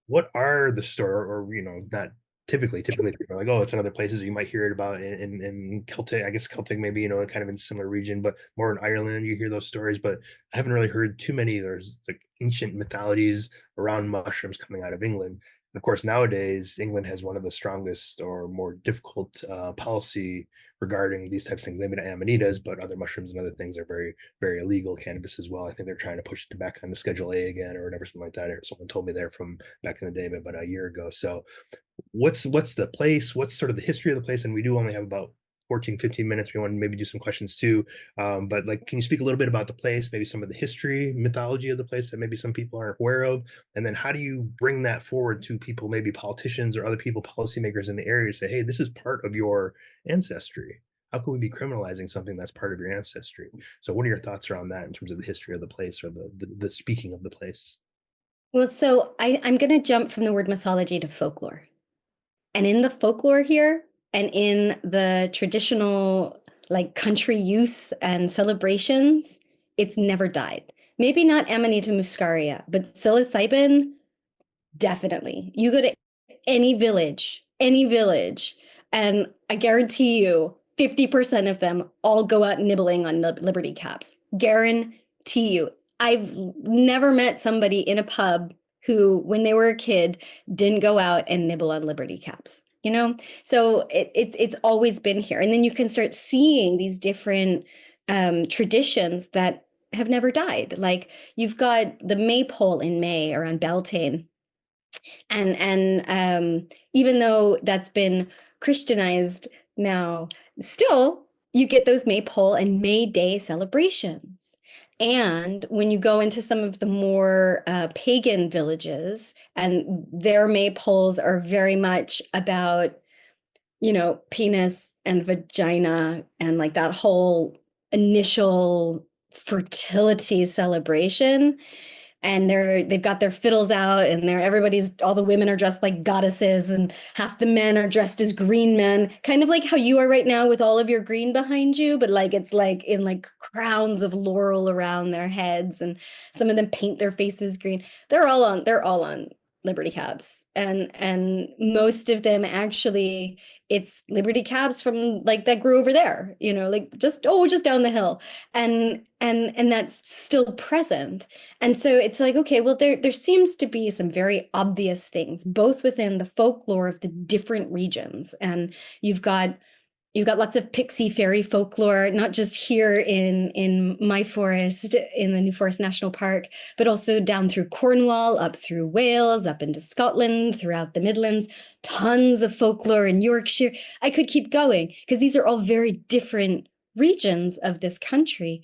What are the store, or not typically people are like, oh, it's in other places. You might hear it about in Celtic, I guess Celtic maybe, kind of in a similar region, but more in Ireland you hear those stories. But I haven't really heard too many. There's like ancient mythologies around mushrooms coming out of England. And of course, nowadays England has one of the strongest or more difficult policy regarding these types of things. Maybe not amanitas, but other mushrooms and other things are very, very illegal. Cannabis as well. I think they're trying to push it back on the Schedule A again or whatever, something like that. Or someone told me there from back in the day, about a year ago. So what's the place? What's sort of the history of the place? And we do only have about 14, 15 minutes. We want to maybe do some questions too. But like, can you speak a little bit about the place, maybe some of the history, mythology of the place that maybe some people aren't aware of? And then how do you bring that forward to people, maybe politicians or other people, policymakers in the area, to say, hey, this is part of your ancestry. How can we be criminalizing something that's part of your ancestry? So what are your thoughts around that in terms of the history of the place, or the speaking of the place? Well, so I'm going to jump from the word mythology to folklore. And in the folklore here, and in the traditional like country use and celebrations, it's never died. Maybe not Amanita muscaria, but psilocybin, definitely. You go to any village, and I guarantee you 50% of them all go out nibbling on liberty caps. Guarantee you. I've never met somebody in a pub who, when they were a kid, didn't go out and nibble on Liberty Caps, you know? So it's always been here. And then you can start seeing these different traditions that have never died. Like you've got the maypole in May around Beltane. And even though that's been Christianized now, still you get those maypole and May Day celebrations. And when you go into some of the more pagan villages, and their maypoles are very much about, you know, penis and vagina and like that whole initial fertility celebration, and they've got their fiddles out, and all the women are dressed like goddesses, and half the men are dressed as green men, kind of like how you are right now with all of your green behind you, but like it's like in like crowns of laurel around their heads, and some of them paint their faces green. They're all on Liberty Cabs, and most of them actually, it's Liberty Cabs from like that grew over there, you know, like just down the hill, and that's still present. And so it's like, okay, well, there seems to be some very obvious things, both within the folklore of the different regions. And you've got lots of pixie fairy folklore, not just here in my forest, in the New Forest National Park, but also down through Cornwall, up through Wales, up into Scotland, throughout the Midlands, tons of folklore in Yorkshire. I could keep going because these are all very different regions of this country.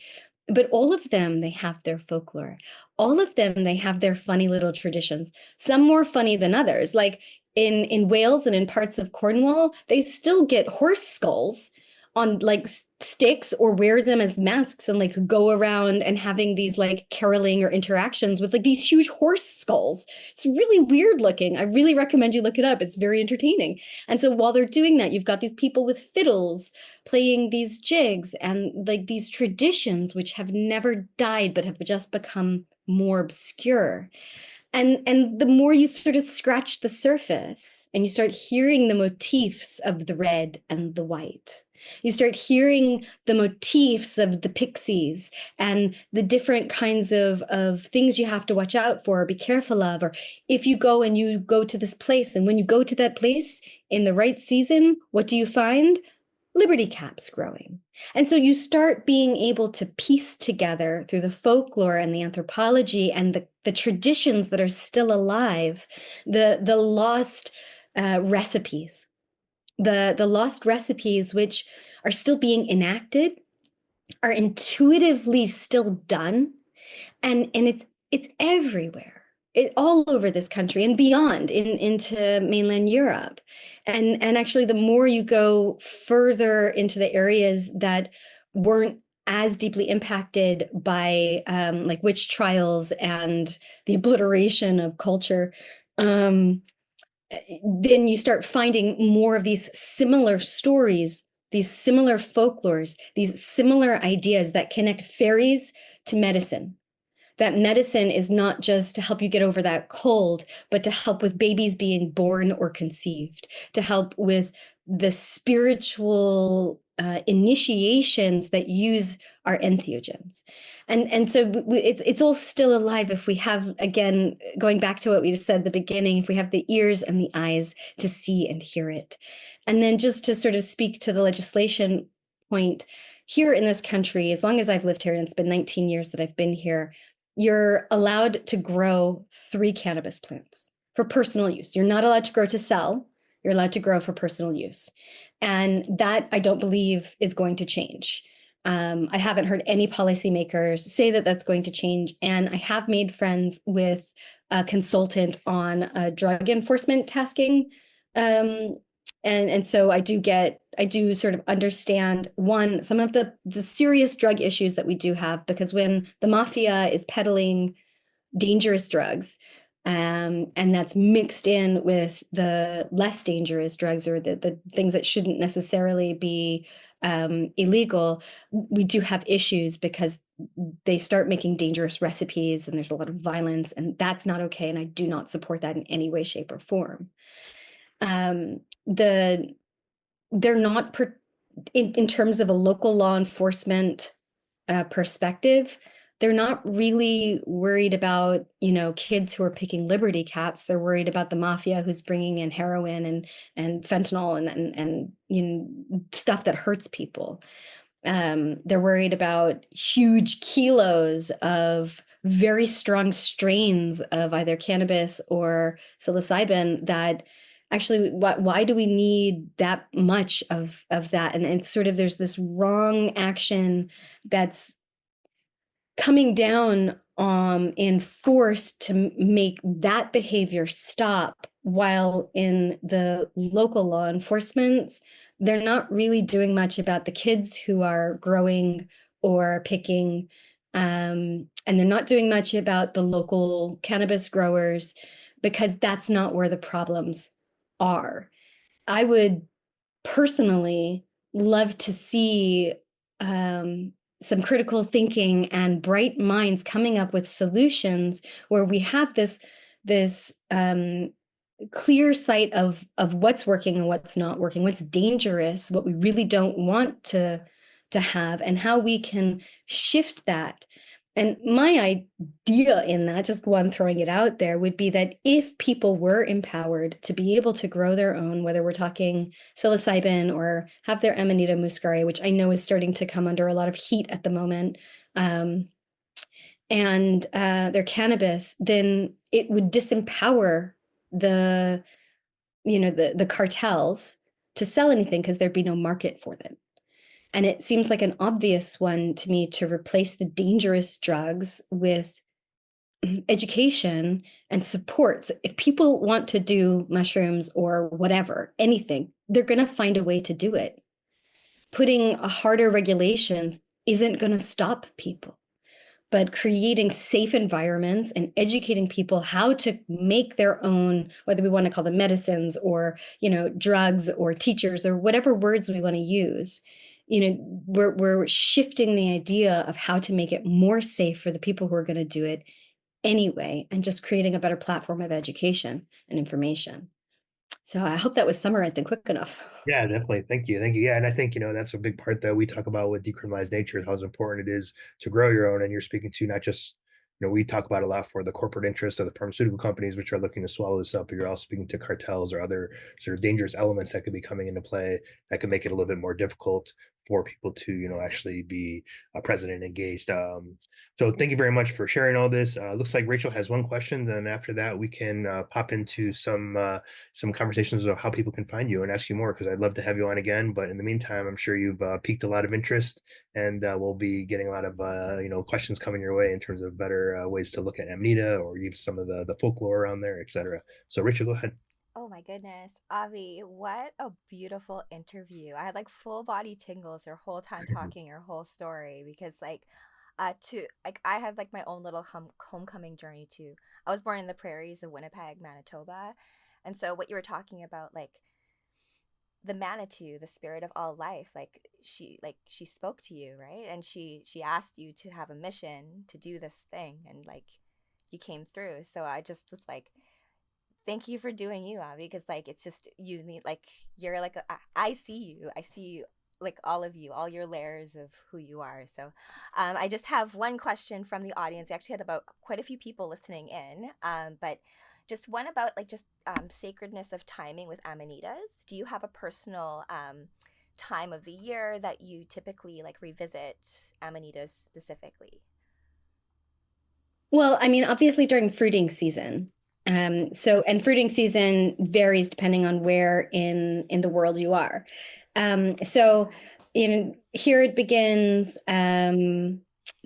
But all of them, they have their folklore. All of them, they have their funny little traditions, some more funny than others. Like in Wales and in parts of Cornwall, they still get horse skulls on like sticks or wear them as masks and like go around and having these like caroling or interactions with like these huge horse skulls. It's really weird looking. I really recommend you look it up. It's very entertaining. And so while they're doing that, you've got these people with fiddles playing these jigs and like these traditions which have never died but have just become more obscure. And the more you sort of scratch the surface and you start hearing the motifs of the red and the white, you start hearing the motifs of the pixies and the different kinds of things you have to watch out for or be careful of. Or if you go to this place, and when you go to that place in the right season, what do you find? Liberty caps growing. And so you start being able to piece together through the folklore and the anthropology and the traditions that are still alive, the lost recipes, the lost recipes which are still being enacted, are intuitively still done, and it's everywhere. All over this country and beyond into mainland Europe. And actually, the more you go further into the areas that weren't as deeply impacted by like witch trials and the obliteration of culture, then you start finding more of these similar stories, these similar folklores, these similar ideas that connect fairies to medicine. That medicine is not just to help you get over that cold, but to help with babies being born or conceived, to help with the spiritual initiations that use our entheogens. And so it's all still alive if we have, again, going back to what we just said at the beginning, if we have the ears and the eyes to see and hear it. And then just to sort of speak to the legislation point, here in this country, as long as I've lived here, and it's been 19 years that I've been here, you're allowed to grow 3 cannabis plants for personal use. You're not allowed to grow to sell. You're allowed to grow for personal use. And that, I don't believe, is going to change. I haven't heard any policymakers say that that's going to change. And I have made friends with a consultant on drug enforcement tasking. And so I do sort of understand, one, some of the serious drug issues that we do have, because when the mafia is peddling dangerous drugs, and that's mixed in with the less dangerous drugs or the things that shouldn't necessarily be illegal, we do have issues because they start making dangerous recipes and there's a lot of violence, and that's not okay. And I do not support that in any way, shape, or form. They're not in terms of a local law enforcement perspective, they're not really worried about, kids who are picking Liberty Caps. They're worried about the mafia who's bringing in heroin and fentanyl and stuff that hurts people. They're worried about huge kilos of very strong strains of either cannabis or psilocybin that actually, why do we need that much of that? And it's sort of, there's this wrong action that's coming down in force to make that behavior stop, while in the local law enforcement, they're not really doing much about the kids who are growing or picking, and they're not doing much about the local cannabis growers, because that's not where the problems are. I would personally love to see some critical thinking and bright minds coming up with solutions where we have this clear sight of what's working and what's not working, what's dangerous, what we really don't want to have, and how we can shift that. And my idea in that, just one throwing it out there, would be that if people were empowered to be able to grow their own, whether we're talking psilocybin or have their Amanita muscaria, which I know is starting to come under a lot of heat at the moment, and their cannabis, then it would disempower the cartels to sell anything, because there'd be no market for them. And it seems like an obvious one to me to replace the dangerous drugs with education and support. So if people want to do mushrooms or whatever, anything, they're going to find a way to do it. Putting harder regulations isn't going to stop people, but creating safe environments and educating people how to make their own, whether we want to call them medicines or, drugs or teachers or whatever words we want to use. We're shifting the idea of how to make it more safe for the people who are going to do it anyway, and just creating a better platform of education and information. So I hope that was summarized and quick enough. Yeah, definitely. Thank you. Thank you. Yeah. And I think, that's a big part that we talk about with Decriminalize Nature, how important it is to grow your own. And you're speaking to not just, we talk about a lot for the corporate interests of the pharmaceutical companies, which are looking to swallow this up, but you're also speaking to cartels or other sort of dangerous elements that could be coming into play that could make it a little bit more difficult for people to, actually be present and engaged. So thank you very much for sharing all this. Looks like Rachel has one question. Then after that, we can pop into some conversations of how people can find you and ask you more, because I'd love to have you on again. But in the meantime, I'm sure you've piqued a lot of interest, and we'll be getting a lot of questions coming your way in terms of better ways to look at Amanita or even some of the folklore around there, etc. So Rachel, go ahead. Oh my goodness. Avi, what a beautiful interview. I had like full body tingles your whole time talking your whole story, because to like I had like my own little homecoming journey too. I was born in the prairies of Winnipeg, Manitoba. And so what you were talking about, like the Manitou, the spirit of all life, like she spoke to you, right? And she asked you to have a mission to do this thing, and like you came through. So I just was like, thank you for doing you, Abby, because like it's just you need like you're like I see you, I see you, like all of you, all your layers of who you are. So I just have one question from the audience. We actually had about quite a few people listening in, but just one about like just sacredness of timing with amanitas. Do you have a personal time of the year that you typically like revisit amanitas specifically? Well, I mean, obviously during fruiting season. And fruiting season varies depending on where in the world you are. So in here it begins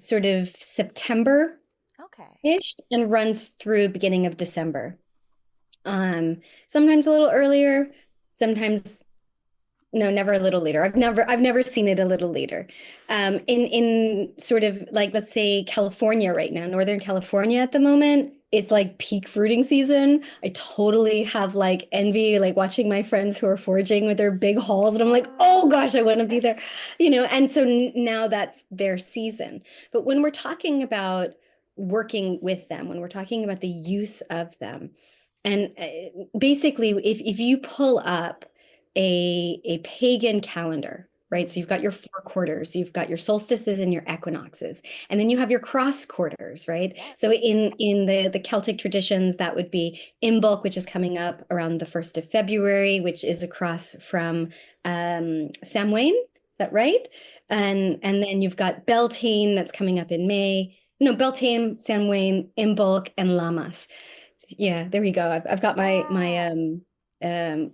sort of September-ish Okay. and runs through beginning of December. Sometimes a little earlier, sometimes no, never a little later. I've never seen it a little later. In sort of like, let's say California right now, Northern California at the moment, it's like peak fruiting season. I totally have like envy, like watching my friends who are foraging with their big hauls, and I'm like, oh gosh, I want to be there, And so now that's their season. But when we're talking about working with them, when we're talking about the use of them, and basically, if you pull up a pagan calendar, right? So you've got your 4 quarters, you've got your solstices and your equinoxes, and then you have your cross quarters, right? Yes. So in the Celtic traditions, that would be Imbolc, which is coming up around the 1st of February, which is across from Samhain. Is that right? And then you've got Beltane that's coming up in May. No, Beltane, Samhain, Imbolc, and Lammas. Yeah, there we go. I've got my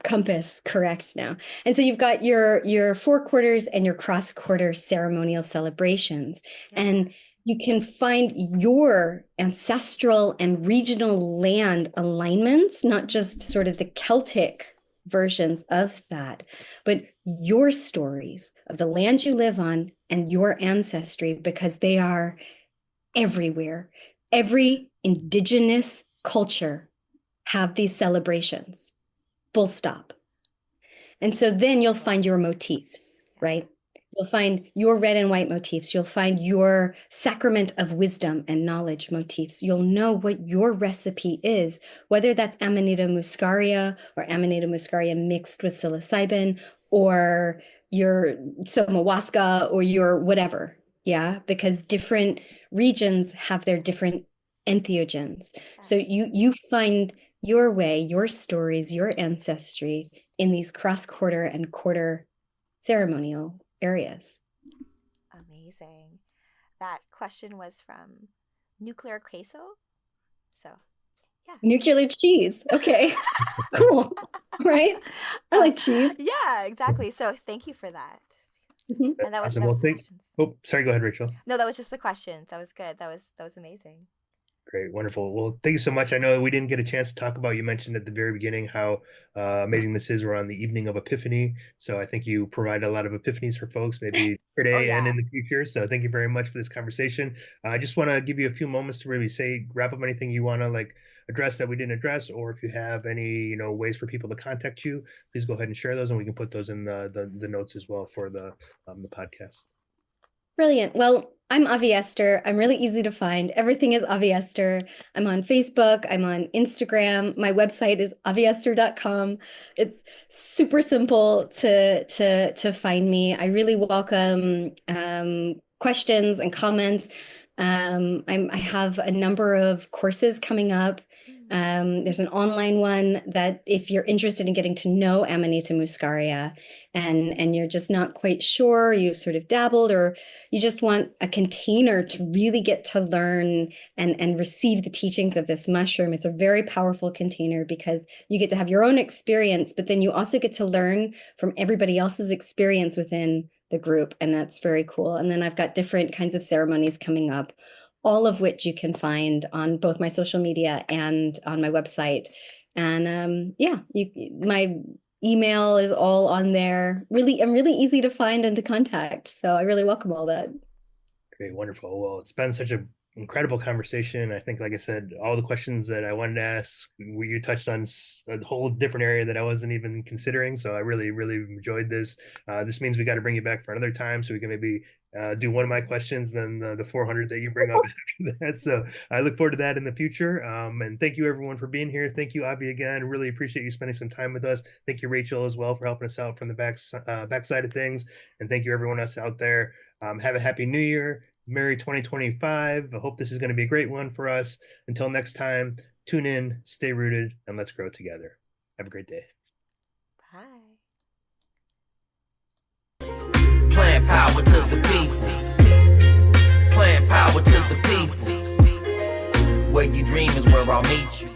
compass correct now. And so you've got your 4 quarters and your cross quarter ceremonial celebrations. And you can find your ancestral and regional land alignments, not just sort of the Celtic versions of that, but your stories of the land you live on and your ancestry, because they are everywhere. Every indigenous culture have these celebrations, full stop. And so then you'll find your motifs, right? You'll find your red and white motifs. You'll find your sacrament of wisdom and knowledge motifs. You'll know what your recipe is, whether that's Amanita muscaria or Amanita muscaria mixed with psilocybin or your somawaska or your whatever. Yeah, because different regions have their different entheogens. So you find your way, your stories, your ancestry in these cross-quarter and quarter ceremonial areas. Amazing. That question was from Nuclear Queso. So, yeah. Nuclear cheese. Okay. Cool. Right? I like cheese. Yeah, exactly. So thank you for that. Mm-hmm. And that was, awesome. Well, oh, sorry. Go ahead, Rachel. No, that was just the questions. That was good. That was amazing. Great. Wonderful. Well, thank you so much. I know we didn't get a chance to talk about, you mentioned at the very beginning how amazing this is. We're on the evening of Epiphany. So I think you provide a lot of epiphanies for folks, maybe today and in the future. So thank you very much for this conversation. I just want to give you a few moments to really wrap up anything you want to address that we didn't address, or if you have any, ways for people to contact you, please go ahead and share those, and we can put those in the notes as well for the podcast. Brilliant. Well, I'm Avi Esther. I'm really easy to find. Everything is Avi Esther. I'm on Facebook. I'm on Instagram. My website is aviesther.com. It's super simple to find me. I really welcome questions and comments. I have a number of courses coming up. There's an online one that if you're interested in getting to know Amanita muscaria and you're just not quite sure, you've sort of dabbled, or you just want a container to really get to learn and receive the teachings of this mushroom, it's a very powerful container because you get to have your own experience, but then you also get to learn from everybody else's experience within the group. And that's very cool. And then I've got different kinds of ceremonies coming up, all of which you can find on both my social media and on my website. And my email is all on there. I'm really easy to find and to contact. So I really welcome all that. Great, wonderful. Well, it's been such an incredible conversation. I think, like I said, all the questions that I wanted to ask, you touched on a whole different area that I wasn't even considering. So I really, really enjoyed this. This means we got to bring you back for another time so we can maybe do one of my questions, then the 400 that you bring up after that. So I look forward to that in the future. And thank you everyone for being here. Thank you, Avi, again. Really appreciate you spending some time with us. Thank you, Rachel, as well, for helping us out from the backside of things. And thank you everyone else out there. Have a happy new year. Merry 2025. I hope this is going to be a great one for us. Until next time, tune in, stay rooted, and let's grow together. Have a great day. Bye. Plant power to the people. Plant power to the people. Where you dream is where I'll meet you.